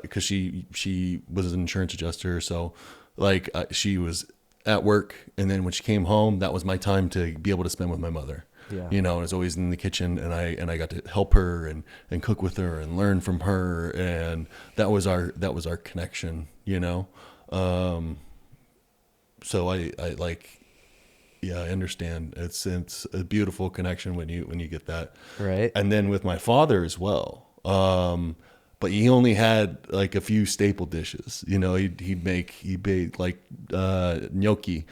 because she was an insurance adjuster, so like she was at work, and then when she came home, that was my time to be able to spend with my mother. Yeah. And I was always in the kitchen, and I got to help her and cook with her and learn from her, and that was our connection. So I like, yeah, I understand. It's a beautiful connection when you get that. Right. And then with my father as well. But he only had like a few staple dishes. He'd bake like gnocchi,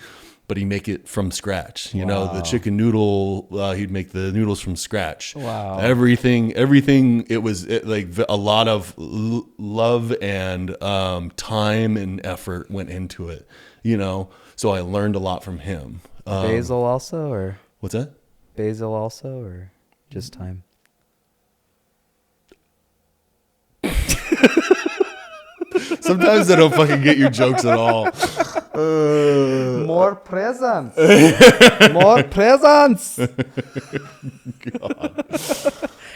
but he'd make it from scratch. The chicken noodle, he'd make the noodles from scratch. Wow. Everything. It was like a lot of love and time and effort went into it. So I learned a lot from him. Basil also, or What's that? basil also, or just time? Sometimes I don't fucking get your jokes at all. More presents. More presents.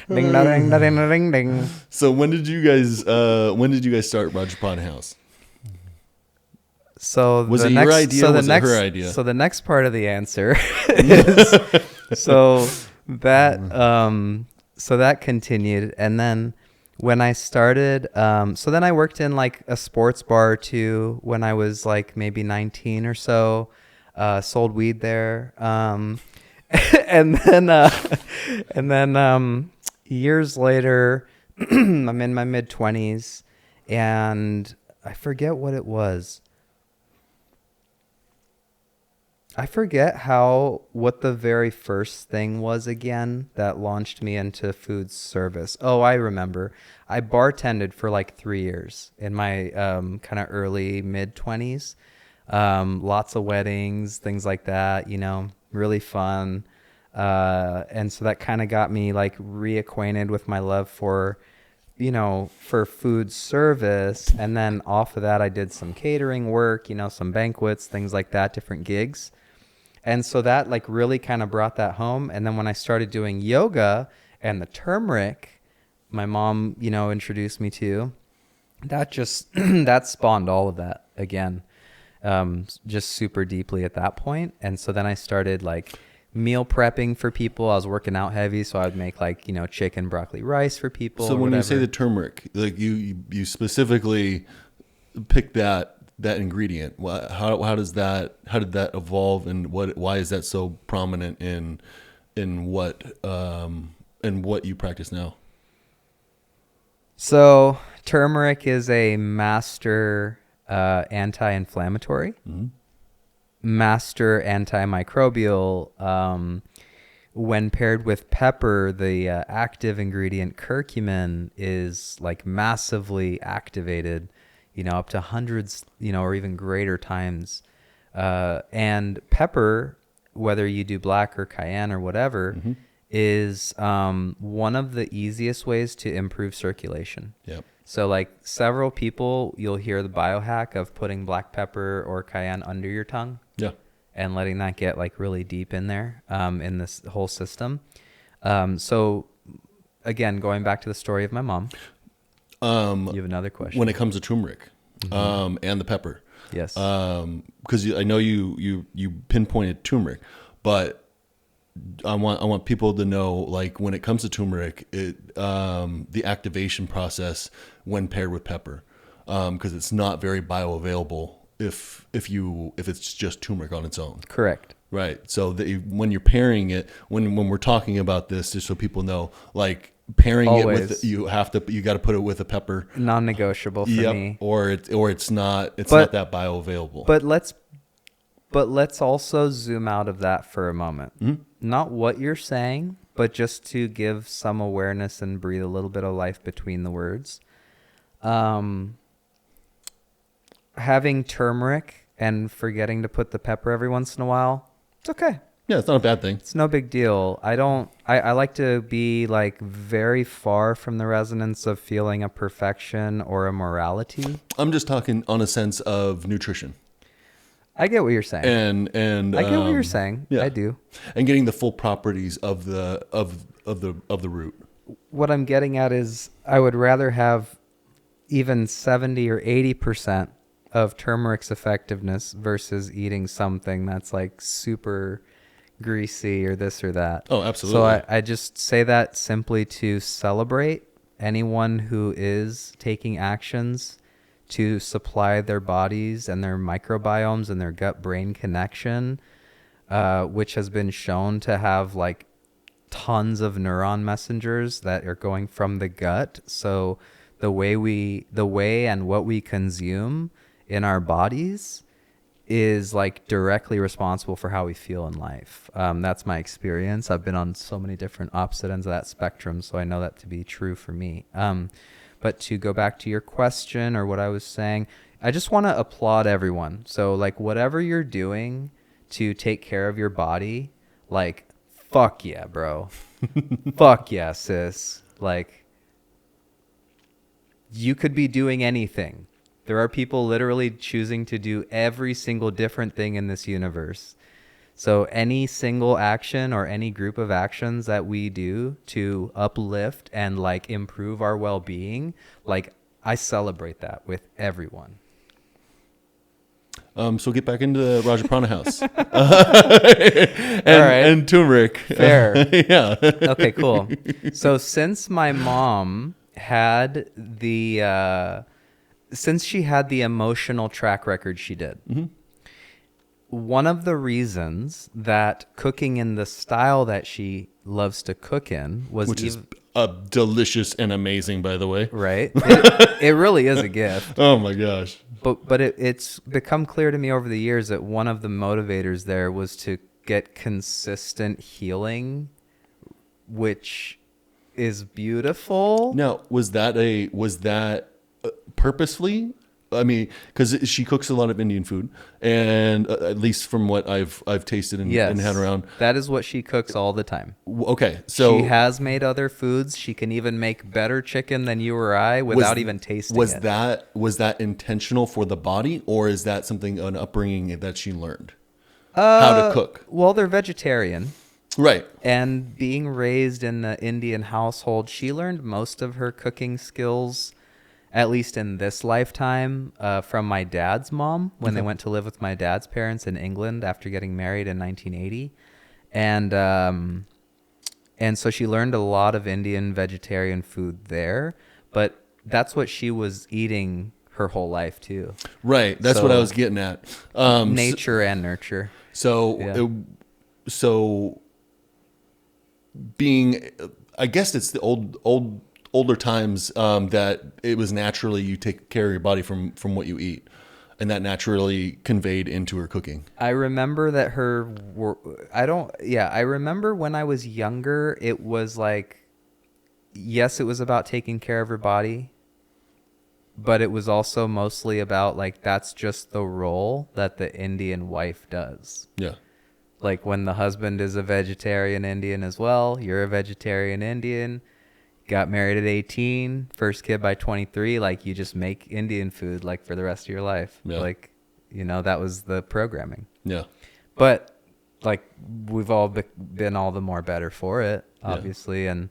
Ding da ding da ding da ding ding. So when did you guys start Raja Prana House? So Was the it next, your idea so or the was next, it her idea? So the next part of the answer is so that continued, and then when I started, so then I worked in like a sports bar too when I was like maybe 19 or so, sold weed there, and then years later, I'm in my mid 20s, and I forget what it was. I forget what the very first thing was again that launched me into food service. Oh, I remember. I bartended for like 3 years in my kind of early mid 20s. Lots of weddings, things like that, really fun. And so that kind of got me like reacquainted with my love for food service. And then off of that, I did some catering work, some banquets, things like that, different gigs. And so that like really kind of brought that home. And then when I started doing yoga and the turmeric, my mom, introduced me to, that just, that spawned all of that again, just super deeply at that point. And so then I started like meal prepping for people. I was working out heavy, so I would make like, chicken, broccoli, rice for people. So or when you say whatever. the turmeric, like you specifically pick that ingredient. How did that evolve, and why is that so prominent in what you practice now? So turmeric is a master anti-inflammatory, master antimicrobial. When paired with pepper, the active ingredient curcumin is like massively activated, up to hundreds, or even greater times. And pepper, whether you do black or cayenne or whatever, is one of the easiest ways to improve circulation. Yep. So like several people, you'll hear the biohack of putting black pepper or cayenne under your tongue. Yeah. And letting that get like really deep in there, in this whole system. So again, going back to the story of my mom, you have another question. When it comes to turmeric, and the pepper, Yes. because I know you pinpointed turmeric, but I want people to know, like, when it comes to turmeric, the activation process when paired with pepper, because it's not very bioavailable if it's just turmeric on its own. Correct. Right. So when you're pairing it, when we're talking about this, just so people know, like, pairing Always. it with, you got to put it with a pepper. Non-negotiable for me. Or it's not But- not that bioavailable. But let's also zoom out of that for a moment. Not what you're saying, but just to give some awareness and breathe a little bit of life between the words. Having turmeric and forgetting to put the pepper every once in a while, it's okay. Yeah, it's not a bad thing. It's no big deal. I like to be like very far from the resonance of feeling a perfection or a morality. I'm just talking on a sense of nutrition. I get what you're saying. And I get what you're saying. yeah. I do. And getting the full properties of the root. What I'm getting at is I would rather have even 70 or 80% of turmeric's effectiveness versus eating something that's like super greasy or this or that. Oh, absolutely. So I just say that simply to celebrate anyone who is taking actions to supply their bodies and their microbiomes and their gut-brain connection, which has been shown to have like tons of neuron messengers that are going from the gut. So the way and what we consume in our bodies is like directly responsible for how we feel in life. That's my experience. I've been on so many different opposite ends of that spectrum, so I know that to be true for me. But to go back to your question or what I was saying, I just want to applaud everyone. So like whatever you're doing to take care of your body, like fuck yeah, bro. Fuck yeah, sis. Like you could be doing anything. There are people literally choosing to do every single different thing in this universe. So any single action or any group of actions that we do to uplift and like improve our well-being, like I celebrate that with everyone. So get back into the Raja Prana House. right. And turmeric. Fair. Yeah. Okay, cool. So since my mom had since she had the emotional track record she did, one of the reasons that cooking in the style that she loves to cook in was Which is delicious and amazing, by the way. right. It really is a gift. Oh my gosh. But it's become clear to me over the years that one of the motivators there was to get consistent healing, which is beautiful. Now, was that purposefully? I mean, because she cooks a lot of Indian food, and at least from what I've tasted and had around. That is what she cooks all the time. Okay, so she has made other foods. She can even make better chicken than you or I without even tasting it. Was that intentional for the body, or is that an upbringing that she learned how to cook? Well, they're vegetarian. Right. And being raised in the Indian household, she learned most of her cooking skills, at least in this lifetime, from my dad's mom when they went to live with my dad's parents in England after getting married in 1980. And so she learned a lot of Indian vegetarian food there, but that's what she was eating her whole life too. Right. That's what I was getting at. Nature and nurture. So being, I guess it's the older times that it was naturally you take care of your body from what you eat, and that naturally conveyed into her cooking. I remember that I remember when I was younger, it was like, yes, it was about taking care of her body, but it was also mostly about like, that's just the role that the Indian wife does. Yeah. Like when the husband is a vegetarian Indian as well, you're a vegetarian Indian, got married at 18, first kid by 23, like you just make Indian food like for the rest of your life. Yeah. Like, that was the programming. Yeah. But like we've all been all the more better for it, obviously. Yeah.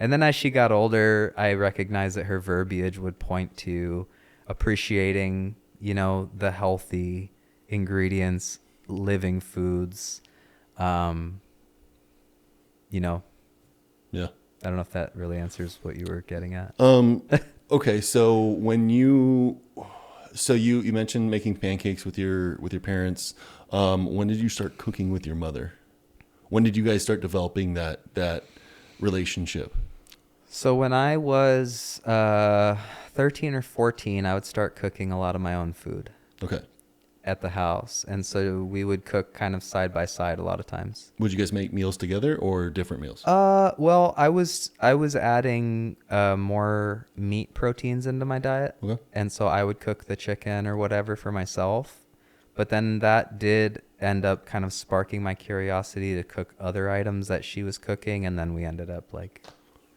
And then as she got older, I recognized that her verbiage would point to appreciating, the healthy ingredients, living foods, Yeah. I don't know if that really answers what you were getting at. Okay. So you mentioned making pancakes with your parents. When did you start cooking with your mother? When did you guys start developing that relationship? So when I was 13 or 14, I would start cooking a lot of my own food. Okay. At the house, and so we would cook kind of side by side a lot of times. Would you guys make meals together or different meals? Well, I was adding more meat proteins into my diet. Okay. And so I would cook the chicken or whatever for myself, but then that did end up kind of sparking my curiosity to cook other items that she was cooking, and then we ended up like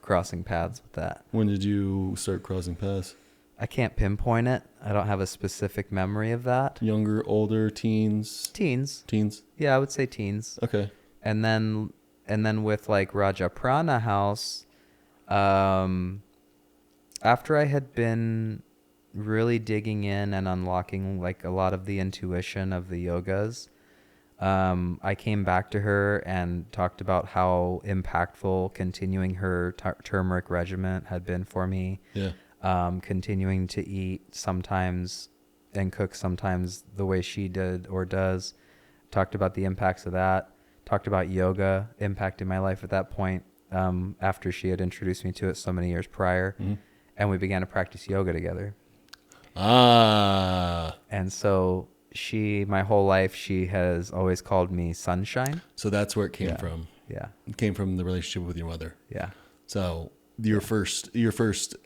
crossing paths with that. When did you start crossing paths? I can't pinpoint it. I don't have a specific memory of that. Younger, older, teens? Teens. Teens? Yeah, I would say teens. Okay. And then with like Raja Prana House, after I had been really digging in and unlocking like a lot of the intuition of the yogas, I came back to her and talked about how impactful continuing her turmeric regimen had been for me. Yeah. Continuing to eat sometimes and cook sometimes the way she did or does. Talked about the impacts of that. Talked about yoga impacting my life at that point, after she had introduced me to it so many years prior. Mm-hmm. And we began to practice yoga together. And so my whole life, she has always called me Sunshine. So that's where it came from. Yeah. It came from the relationship with your mother. Yeah. So your first,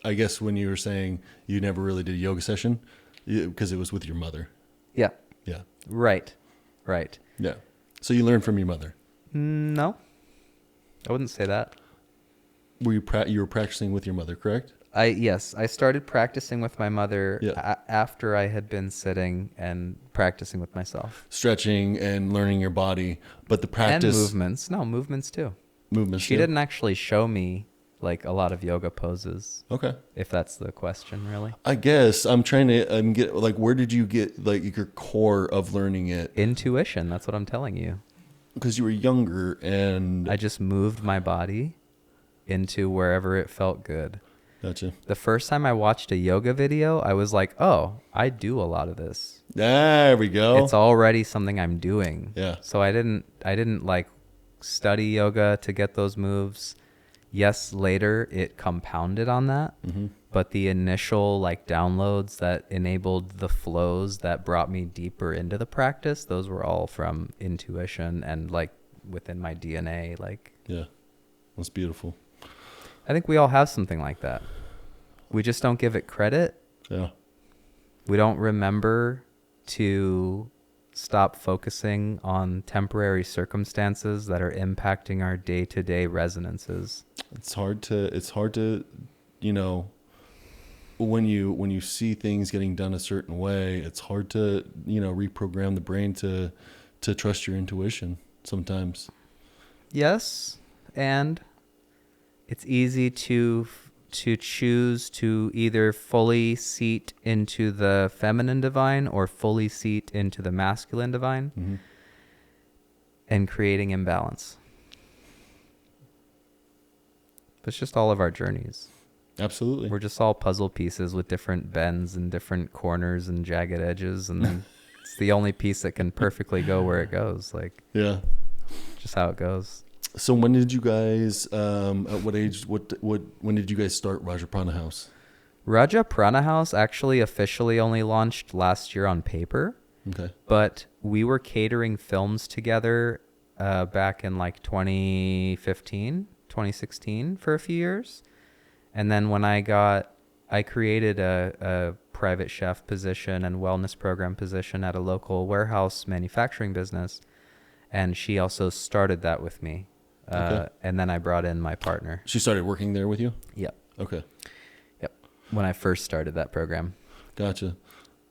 I guess when you were saying you never really did a yoga session because it was with your mother. Yeah. Yeah. Right. Yeah. So you learned from your mother. No, I wouldn't say that. You were practicing with your mother, correct? Yes, I started practicing with my mother after I had been sitting and practicing with myself. Stretching and learning your body, but the practice... And movements. No, movements too. She didn't actually show me like a lot of yoga poses. Okay. If that's the question, really. I guess I'm trying to get like, where did you get like your core of learning it? Intuition. That's what I'm telling you. Because you were younger and... I just moved my body into wherever it felt good. Gotcha. The first time I watched a yoga video, I was like, oh, I do a lot of this. There we go. It's already something I'm doing. Yeah. So I didn't like study yoga to get those moves. Yes, later it compounded on that, Mm-hmm. but the initial like downloads that enabled the flows that brought me deeper into the practice, those were all from intuition and like within my DNA. Like, Yeah, that's beautiful. I think we all have something like that. We just don't give it credit. Yeah. We don't remember to stop focusing on temporary circumstances that are impacting our day-to-day resonances. It's hard to, you know, when you see things getting done a certain way, it's hard to, you know, reprogram the brain to trust your intuition sometimes. Yes, and it's easy to choose to either fully seat into the feminine divine or fully seat into the masculine divine, Mm-hmm. and creating imbalance. It's just all of our journeys. Absolutely. We're just all puzzle pieces with different bends and different corners and jagged edges, and it's the only piece that can perfectly go where it goes. Like, Yeah. just how it goes. So when did you guys, at what age, when did you guys start Raja Prana House? Raja Prana House actually officially only launched last year on paper, Okay. but we were catering films together back in like 2015, 2016 for a few years. And then when I created a private chef position and wellness program position at a local warehouse manufacturing business. And she also started that with me. Okay. And then I brought in my partner. She started working there with you? Yep. Okay. Yep. When I first started that program. Gotcha.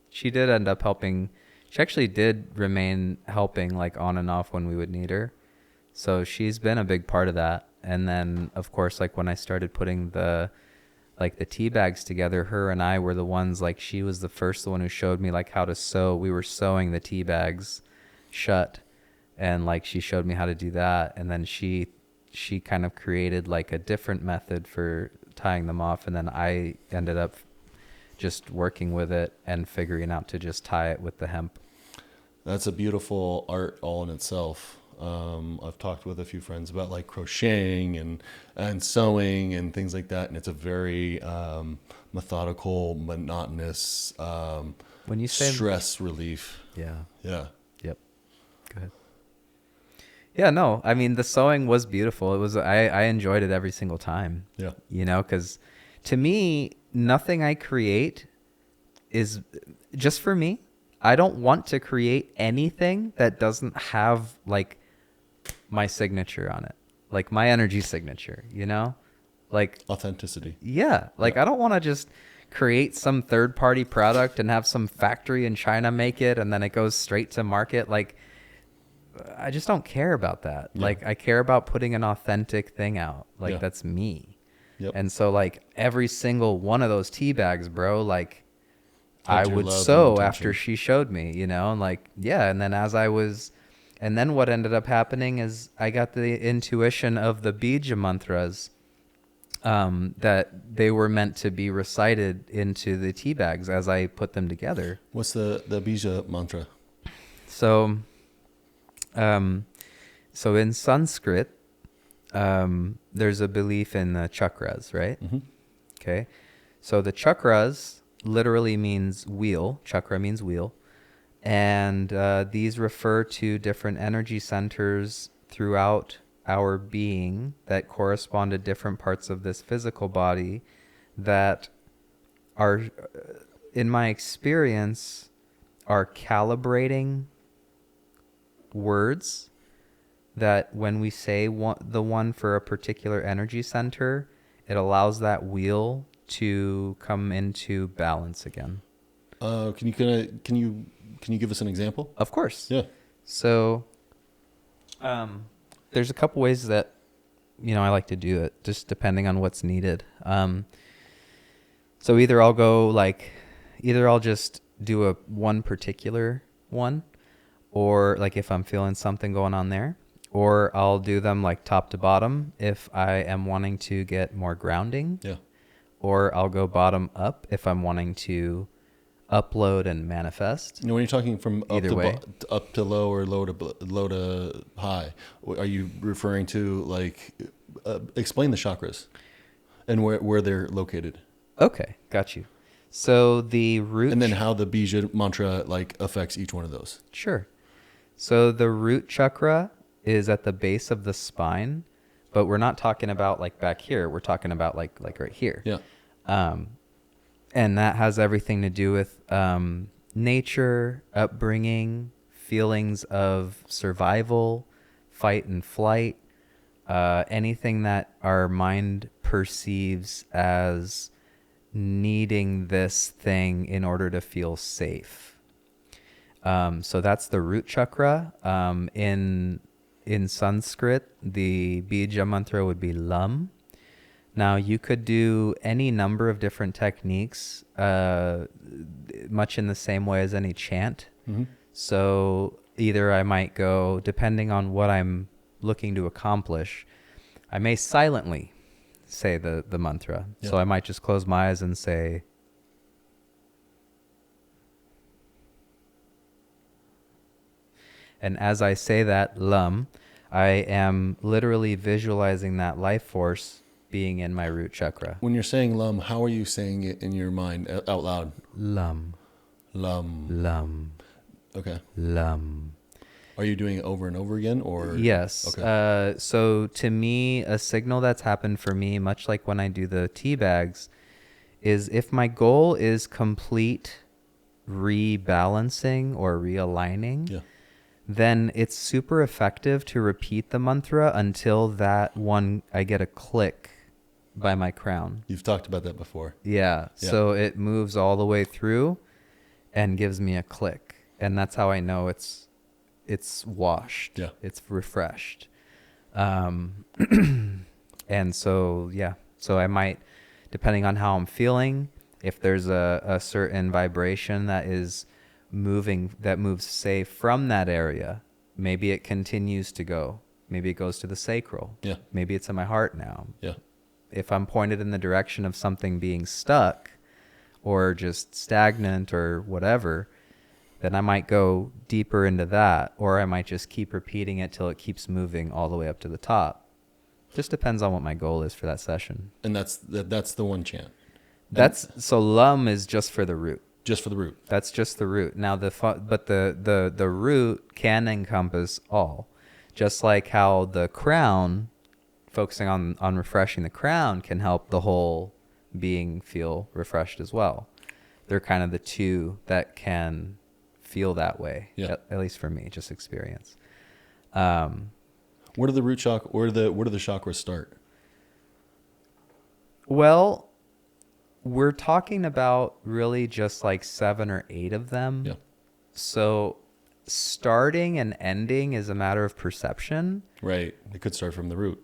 She did end up helping. She actually did remain helping like on and off when we would need her. So she's been a big part of that. And then of course, like when I started putting the tea bags together, her and I were the ones, like she was the first one who showed me like how to sew. We were sewing the tea bags shut. And like she showed me how to do that, and then she kind of created like a different method for tying them off, and then I ended up just working with it and figuring out to just tie it with the hemp. That's a beautiful art all in itself. I've talked with a few friends about like crocheting and sewing and things like that, and it's a very methodical, monotonous When you say stress relief. Yeah. Yeah. Yep. Go ahead. Yeah, no, I mean, the sewing was beautiful. It was, I enjoyed it every single time. Yeah. You know, because to me, nothing I create is just for me. I don't want to create anything that doesn't have like my signature on it, like my energy signature, you know, like Authenticity. yeah, like Yeah. I don't want to just create some third party product and have some factory in China make it and then it goes straight to market. Like, I just don't care about that. Yeah. Like, I care about putting an authentic thing out. Like, Yeah. that's me. Yep. And so, like, every single one of those tea bags, bro, like, Had I your would love and sew intention. after she showed me, you know? And, like, yeah. And then and then what ended up happening is I got the intuition of the Bija mantras that they were meant to be recited into the tea bags as I put them together. What's the Bija mantra? So in Sanskrit, there's a belief in the chakras, right? Mm-hmm. Okay. So the chakras literally means wheel. Chakra means wheel. And these refer to different energy centers throughout our being that correspond to different parts of this physical body that are, in my experience, are calibrating words that when we say the one for a particular energy center, it allows that wheel to come into balance again. Can you give us an example? Of course. Yeah. So there's a couple ways that I like to do it, just depending on what's needed. So either I'll just do one particular one, or like if I'm feeling something going on there, or I'll do them like top to bottom if I am wanting to get more grounding. Yeah. Or I'll go bottom up if I'm wanting to upload and manifest. You know, when you're talking from up to low or low to high, are you referring to like explain the chakras and where they're located. Okay, got you. So the root... And then how the bija mantra like affects each one of those. Sure. So the root chakra is at the base of the spine, but we're not talking about like back here. We're talking about like right here. Yeah. And that has everything to do with nature, upbringing, feelings of survival, fight and flight, anything that our mind perceives as needing this thing in order to feel safe. So that's the root chakra. In Sanskrit, the bija mantra would be lam. Now, you could do any number of different techniques, much in the same way as any chant. Mm-hmm. So either I might go, depending on what I'm looking to accomplish, I may silently say the mantra. Yeah. So I might just close my eyes and say, and as I say that lam, I am literally visualizing that life force being in my root chakra. When you're saying lum, how are you saying it in your mind out loud? Lam, Lum. lam, Okay. lam. Are you doing it over and over again, or? Yes. Okay. So to me, a signal that's happened for me, much like when I do the tea bags, is if my goal is complete rebalancing or realigning, Yeah. then it's super effective to repeat the mantra until that one, I get a click by my crown. You've talked about that before. Yeah. Yeah. So it moves all the way through and gives me a click. And that's how I know it's washed. Yeah. It's refreshed. And so, yeah. So I might, depending on how I'm feeling, if there's a certain vibration that is moving, that moves, say, from that area, maybe it continues to go. Maybe it goes to the sacral. Yeah. Maybe it's in my heart now. Yeah. If I'm pointed in the direction of something being stuck or just stagnant or whatever, then I might go deeper into that, or I might just keep repeating it till it keeps moving all the way up to the top. Just depends on what my goal is for that session. And that's the one chant. So lum is just for the root. Just for the root. That's just the root. Now the root can encompass all, just like how the crown, focusing on refreshing the crown, can help the whole being feel refreshed as well. They're kind of the two that can feel that way. Yeah. At least for me, just experience. Where do the root chakra? Where do the chakras start? Well, we're talking about really just like 7 or 8 of them. Yeah. So starting and ending is a matter of perception. Right. It could start from the root.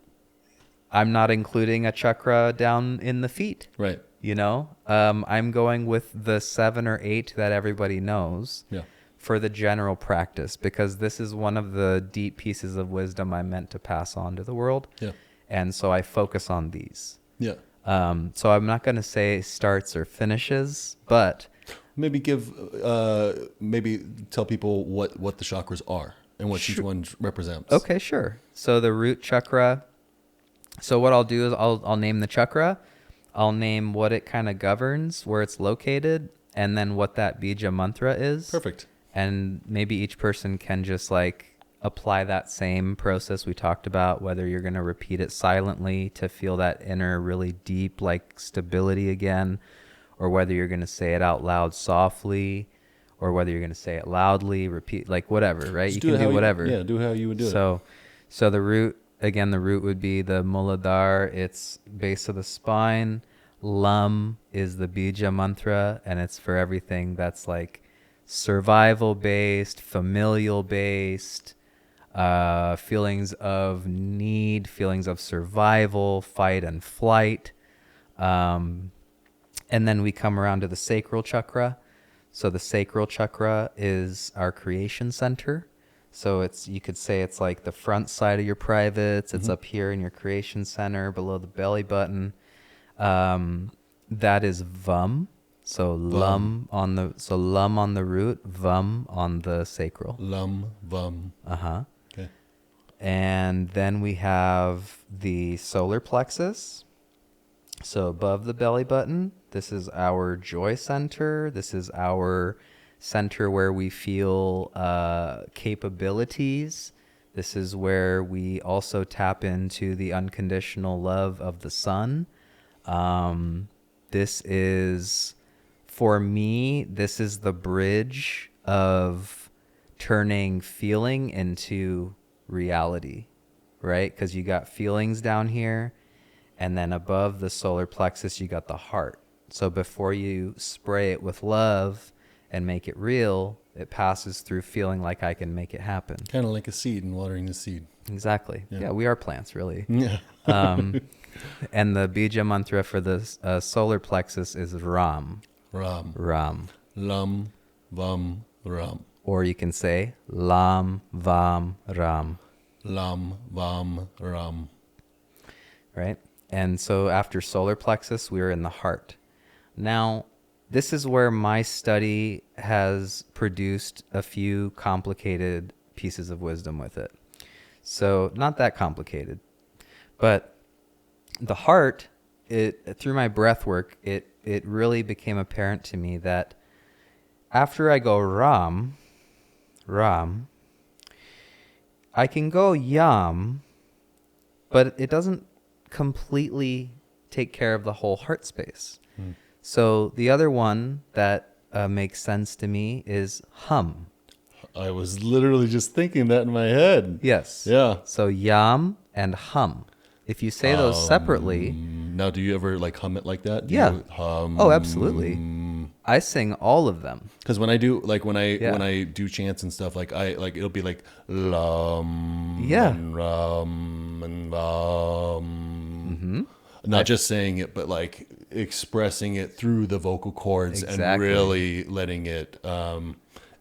I'm not including a chakra down in the feet. Right. You know, I'm going with the 7 or 8 that everybody knows. Yeah. For the general practice, because this is one of the deep pieces of wisdom I'm meant to pass on to the world. Yeah. And so I focus on these. Yeah. So I'm not going to say starts or finishes, but Maybe maybe tell people what the chakras are and what each one represents. okay, sure. So the root chakra. So what I'll do is I'll name the chakra. I'll name what it kind of governs, where it's located, and then what that bija mantra is. Perfect. And maybe each person can just like apply that same process we talked about, whether you're going to repeat it silently to feel that inner really deep like stability again, or whether you're going to say it out loud softly, or whether you're going to say it loudly, repeat, like whatever, right? Just You can do whatever. do how you would do it. So the root, again, the root would be the Muladhara. It's base of the spine. Lam is the bija mantra, and it's for everything that's like survival based, familial based, feelings of need, feelings of survival, fight and flight. And then we come around to the sacral chakra. So the sacral chakra is our creation center. So you could say it's like the front side of your privates. It's up here in your creation center below the belly button. That is VUM. So lum on the root, VUM on the sacral. Lum, vum. Uh-huh. Okay. And then we have the solar plexus. So above the belly button, this is our joy center. This is our center where we feel capabilities. This is where we also tap into the unconditional love of the sun. This is, for me, this is the bridge of turning feeling into reality, right? Because you got feelings down here. And then above the solar plexus, you got the heart. So before you spray it with love and make it real, it passes through feeling like I can make it happen. Kind of like a seed and watering the seed. Exactly. Yeah, we are plants, really. Yeah. And the bija mantra for the solar plexus is Ram. Ram. Ram. Lam, Vam, Ram. Or you can say Lam, Vam, Ram. Lam, Vam, Ram. Right? And so after solar plexus, we are in the heart. Now, this is where my study has produced a few complicated pieces of wisdom with it. So not that complicated, but the heart, through my breath work, it really became apparent to me that after I go Ram, Ram, I can go Yam, but it doesn't completely take care of the whole heart space. So the other one that makes sense to me is hum. I was literally just thinking that in my head. Yes. Yeah. So yam and hum. If you say those separately. Now, do you ever like hum it like that? Do Yeah. you hum? Oh, absolutely. I sing all of them. Because when I do when I do chants and stuff, like it'll be like lam, and ram and vam. Not just saying it, but like expressing it through the vocal cords and really letting it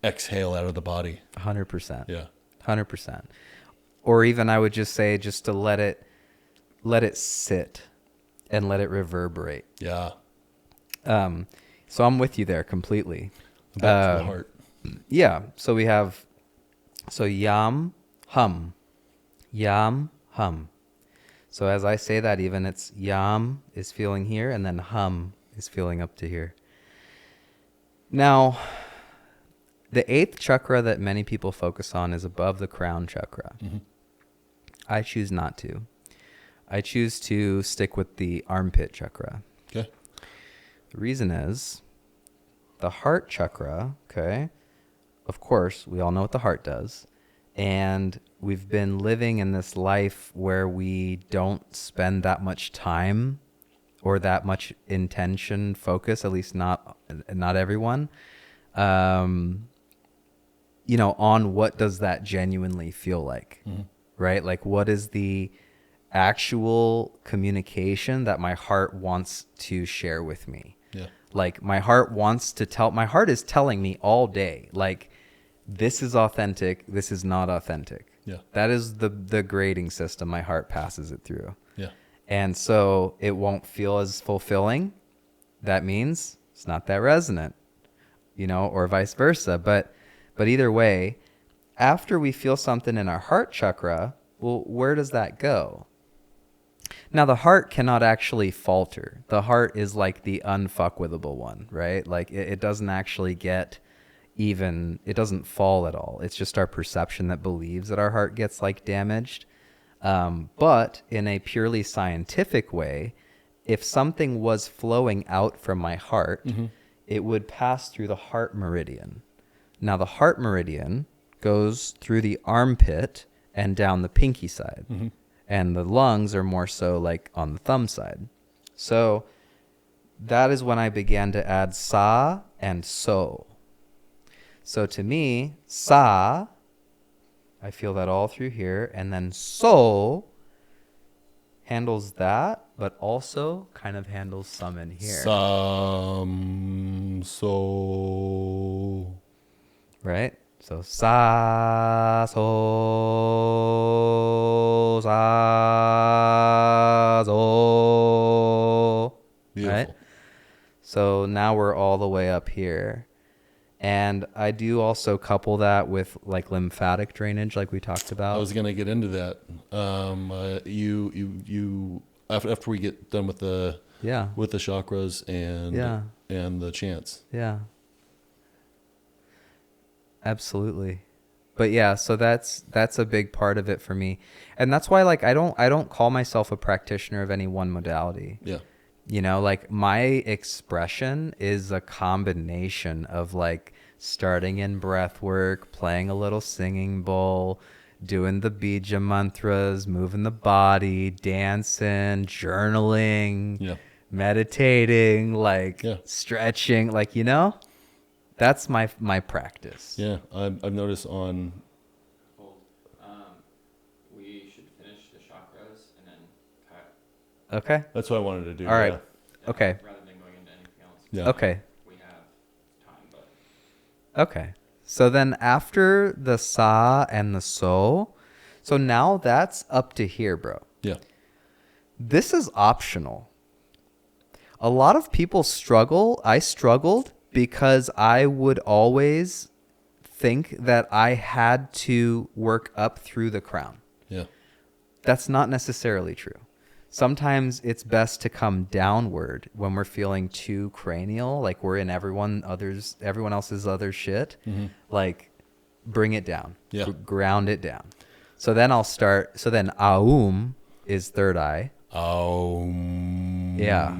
exhale out of the body. 100%. Yeah. 100%. Or even I would just say just to let it sit and let it reverberate. Yeah. So I'm with you there completely. Back to the heart. Yeah. So we have, yam, hum. Yam, hum. So as I say that, even it's yam is feeling here, and then hum is feeling up to here. Now, the 8th chakra that many people focus on is above the crown chakra. I choose not to. I choose to stick with the armpit chakra. Okay. The reason is the heart chakra, okay, of course, we all know what the heart does. And we've been living in this life where we don't spend that much time or that much intention, focus, at least not everyone, on what does that genuinely feel like, right? Like what is the actual communication that my heart wants to share with me? Yeah. Like my heart is telling me all day, like, this is authentic, this is not authentic. Yeah. That is the grading system my heart passes it through. Yeah. And so it won't feel as fulfilling. That means it's not that resonant, or vice versa. But either way, after we feel something in our heart chakra, well, where does that go? Now, the heart cannot actually falter. The heart is like the unfuckwithable one, right? Like it doesn't actually it doesn't fall at all. It's just our perception that believes that our heart gets like damaged. But in a purely scientific way, if something was flowing out from my heart, it would pass through the heart meridian. Now, the heart meridian goes through the armpit and down the pinky side. And the lungs are more so like on the thumb side. So that is when I began to add sa and so. So to me, sa, I feel that all through here, and then so handles that, but also kind of handles some in here. So. Right? So sa, so, sa, so. Beautiful. Right? So now we're all the way up here. And I do also couple that with like lymphatic drainage, like we talked I about. was gonna get into that. You after we get done Yeah. with the chakras Yeah. and the chants. Yeah. Absolutely. But yeah, so that's a big part of it for me. And that's why like I don't call myself a practitioner of any one modality. Yeah. You know, like my expression is a combination of like starting in breath work, playing a little singing bowl, doing the bija mantras, moving the body, dancing, journaling, Yeah. meditating, like Yeah. stretching, like, you know, that's my practice. Yeah. I've noticed on. Hold. We should finish the chakras and then cut. Okay. That's what I wanted to do. All right. Yeah. Okay. Rather than going into anything else. Yeah. Okay. We have time, but Okay. So then after the sa and the so, so now that's up to here, bro. Yeah. This is optional. A lot of people struggle. I struggled because I would always think that I had to work up through the crown. Yeah. That's not necessarily true. Sometimes it's best to come downward when we're feeling too cranial, like we're in everyone else's other shit. Mm-hmm. Like bring it down. Yeah. Ground it down. So then I'll start. So then Aum is third eye. Oh. Yeah.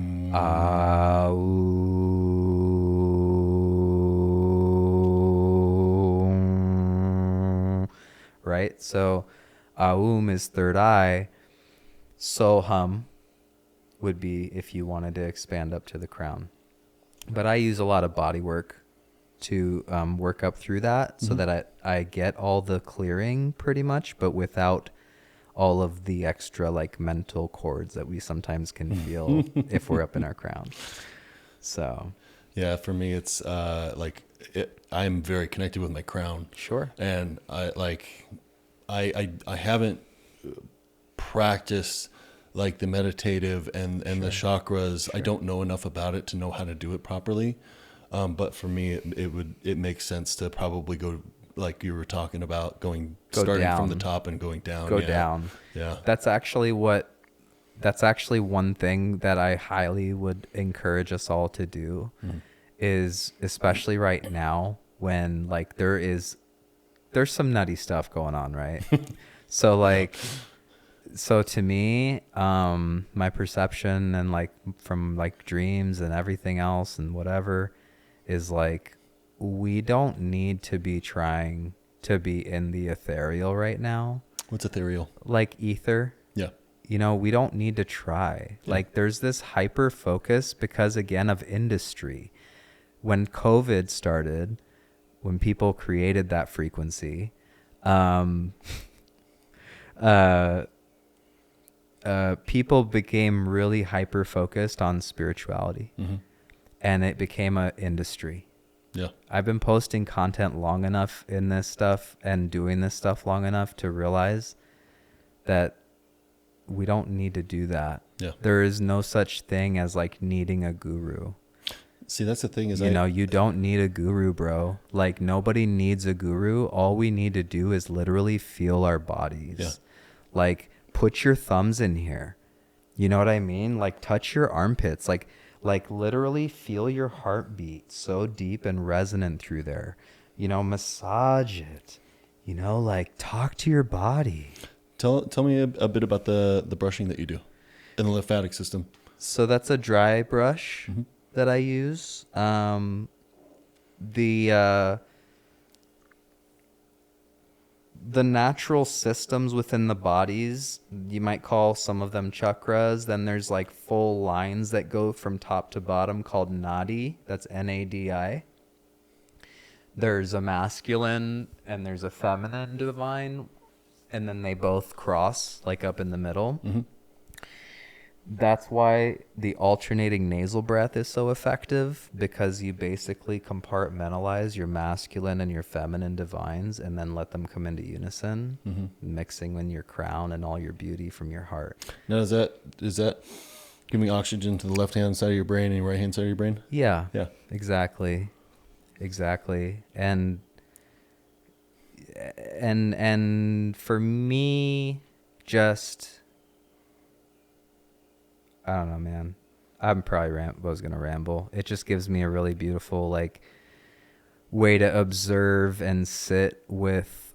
Aum. Right? So Aum is third eye. Soham would be if you wanted to expand up to the crown. But I use a lot of body work to work up through that so that I get all the clearing pretty much, but without all of the extra like mental cords that we sometimes can feel if we're up in our crown. So Yeah. For me, it's I'm very connected with my crown. sure. And I haven't practiced like the meditative and the chakras. I don't know enough about it to know how to do it properly. But for me, it makes sense to probably go like you were talking about starting from the down. top and going down. Go Yeah. down. Yeah. That's actually one thing that I highly would encourage us all to do is, especially right now when like there's some nutty stuff going on, right? So like, so to me, my perception and like from like dreams and everything else and whatever is like, we don't need to be trying to be in the ethereal right now. What's ethereal? Like ether. Yeah. You know, we don't need to try. Yeah. Like there's this hyper focus because again of industry. When COVID started, when people created that frequency, people became really hyper focused on spirituality, and it became an industry. Yeah. I've been posting content long enough in this stuff and doing this stuff long enough to realize that we don't need to do that. Yeah. There is no such thing as like needing a guru. See, that's the thing is, You don't need a guru, bro. Like nobody needs a guru. All we need to do is literally feel our bodies. Yeah. Like put your thumbs in here. You know what I mean? Like touch your armpits. Like literally feel your heartbeat so deep and resonant through there. You know, massage it. You know, like talk to your body. Tell me a bit about the brushing that you do in the lymphatic system. So that's a dry brush that I use. The natural systems within the bodies, you might call some of them chakras. Then there's like full lines that go from top to bottom called nadi. That's Nadi. There's a masculine and there's a feminine divine, and then they both cross like up in the middle. That's why the alternating nasal breath is so effective, because you basically compartmentalize your masculine and your feminine divines and then let them come into unison, mixing in your crown and all your beauty from your heart. Now, is that giving oxygen to the left hand side of your brain and your right hand side of your brain? Yeah, Yeah. exactly. exactly. And for me, just, I don't know, man. I'm probably was gonna ramble. It just gives me a really beautiful like way to observe and sit with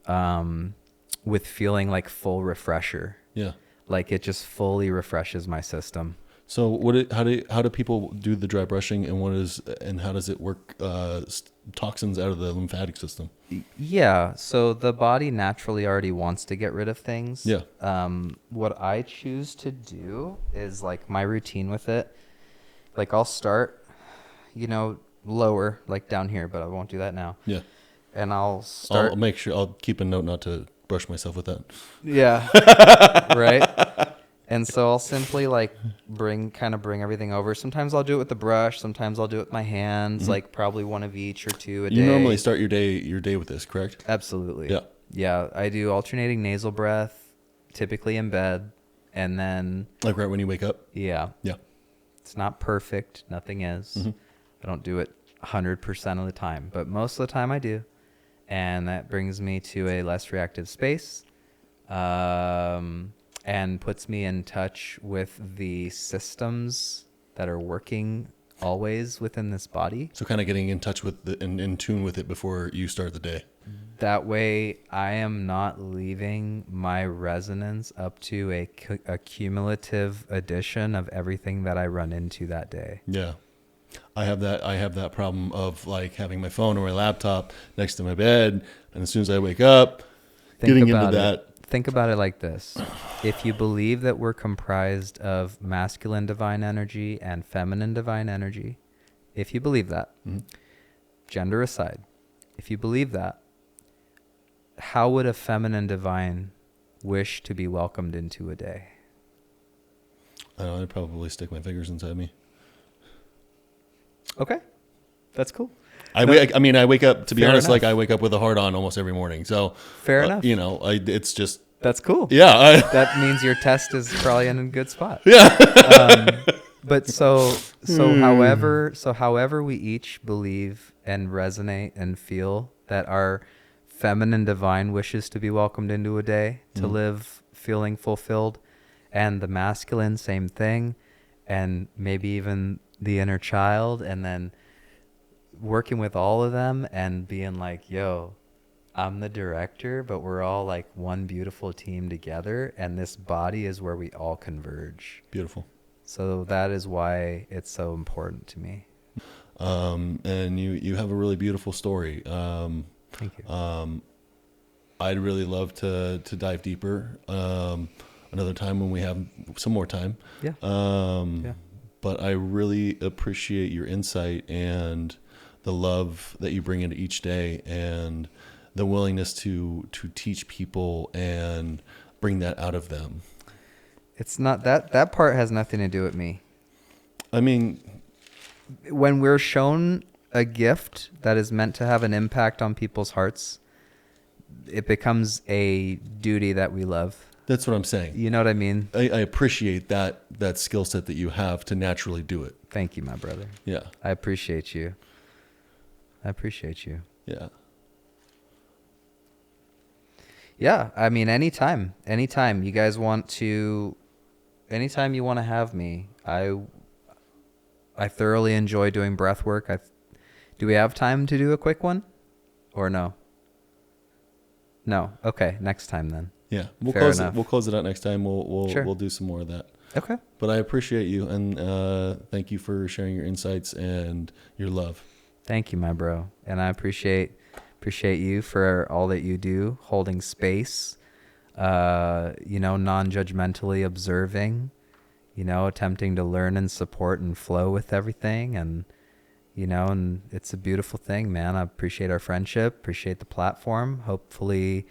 feeling like full refresher. Yeah. Like it just fully refreshes my system. So how do people do the dry brushing, and how does it work toxins out of the lymphatic system? Yeah, so the body naturally already wants to get rid of things. Yeah. What I choose to do is like my routine with it. Like I'll start, lower, like down here, but I won't do that now. Yeah. And I'll start. I'll make sure I'll keep a note not to brush myself with that. Yeah. Right. And so I'll simply like bring everything over. Sometimes I'll do it with the brush. Sometimes I'll do it with my hands, Mm-hmm. like probably one of each or two a day. You normally start your day with this, correct? Absolutely. Yeah. Yeah. I do alternating nasal breath, typically in bed. And then, Like right when you wake up? yeah, Yeah. it's not perfect. Nothing is. Mm-hmm. I don't do it 100% of the time, but most of the time I do. And that brings me to a less reactive space. And puts me in touch with the systems that are working always within this body. So kind of getting in touch with and in tune with it before you start the day. That way I am not leaving my resonance up to a cumulative addition of everything that I run into that day. Yeah. I have that problem of like having my phone or my laptop next to my bed, and as soon as I wake up, getting into that. Think about it like this. If you believe that we're comprised of masculine divine energy and feminine divine energy, if you believe that, gender aside, if you believe that, how would a feminine divine wish to be welcomed into a day? I don't know, I'd probably stick my fingers inside me. Okay. That's cool. I wake up, to be Fair honest, enough. like I wake up with a heart on almost every morning. So Fair enough. It's just, That's cool. yeah. That means your test is probably in a good spot. Yeah. But however we each believe and resonate and feel that our feminine divine wishes to be welcomed into a day, to live feeling fulfilled, and the masculine, same thing, and maybe even the inner child, and then working with all of them and being like, yo, I'm the director, but we're all like one beautiful team together, and this body is where we all converge. Beautiful. So that is why it's so important to me. And you have a really beautiful story. Thank you. I'd really love to dive deeper another time when we have some more time. Yeah. Yeah. But I really appreciate your insight and the love that you bring into each day, and the willingness to teach people and bring that out of them. It's not that part has nothing to do with me. I mean, when we're shown a gift that is meant to have an impact on people's hearts, it becomes a duty that we love. that's what I'm saying. You know what I mean? I appreciate that skill set that you have to naturally do it. Thank you, my brother. Yeah. I appreciate you. Yeah. Yeah, I mean, anytime you guys want to, anytime you want to have me, I thoroughly enjoy doing breath work. Do we have time to do a quick one, or no? No. Okay, next time then. Yeah. Fair close enough. it. We'll close it out next time. Sure. We'll do some more of that. Okay. But I appreciate you, and thank you for sharing your insights and your love. Thank you, my bro, and I appreciate you for all that you do, holding space, non-judgmentally observing, attempting to learn and support and flow with everything. And it's a beautiful thing, man. I appreciate our friendship, appreciate the platform. Hopefully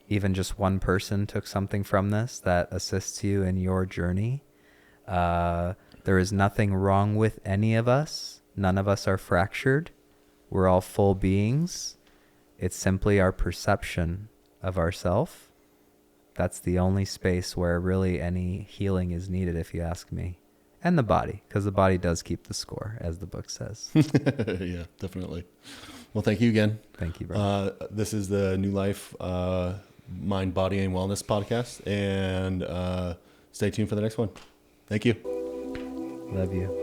even just one person took something from this that assists you in your journey. There is nothing wrong with any of us. None of us are fractured. We're all full beings. It's simply our perception of ourself. That's the only space where really any healing is needed, if you ask me. And the body, because the body does keep the score, as the book says. Yeah, definitely. Well, thank you again. Thank you, bro. This is the New Life Mind, Body, and Wellness podcast, and stay tuned for the next one. Thank you. Love you.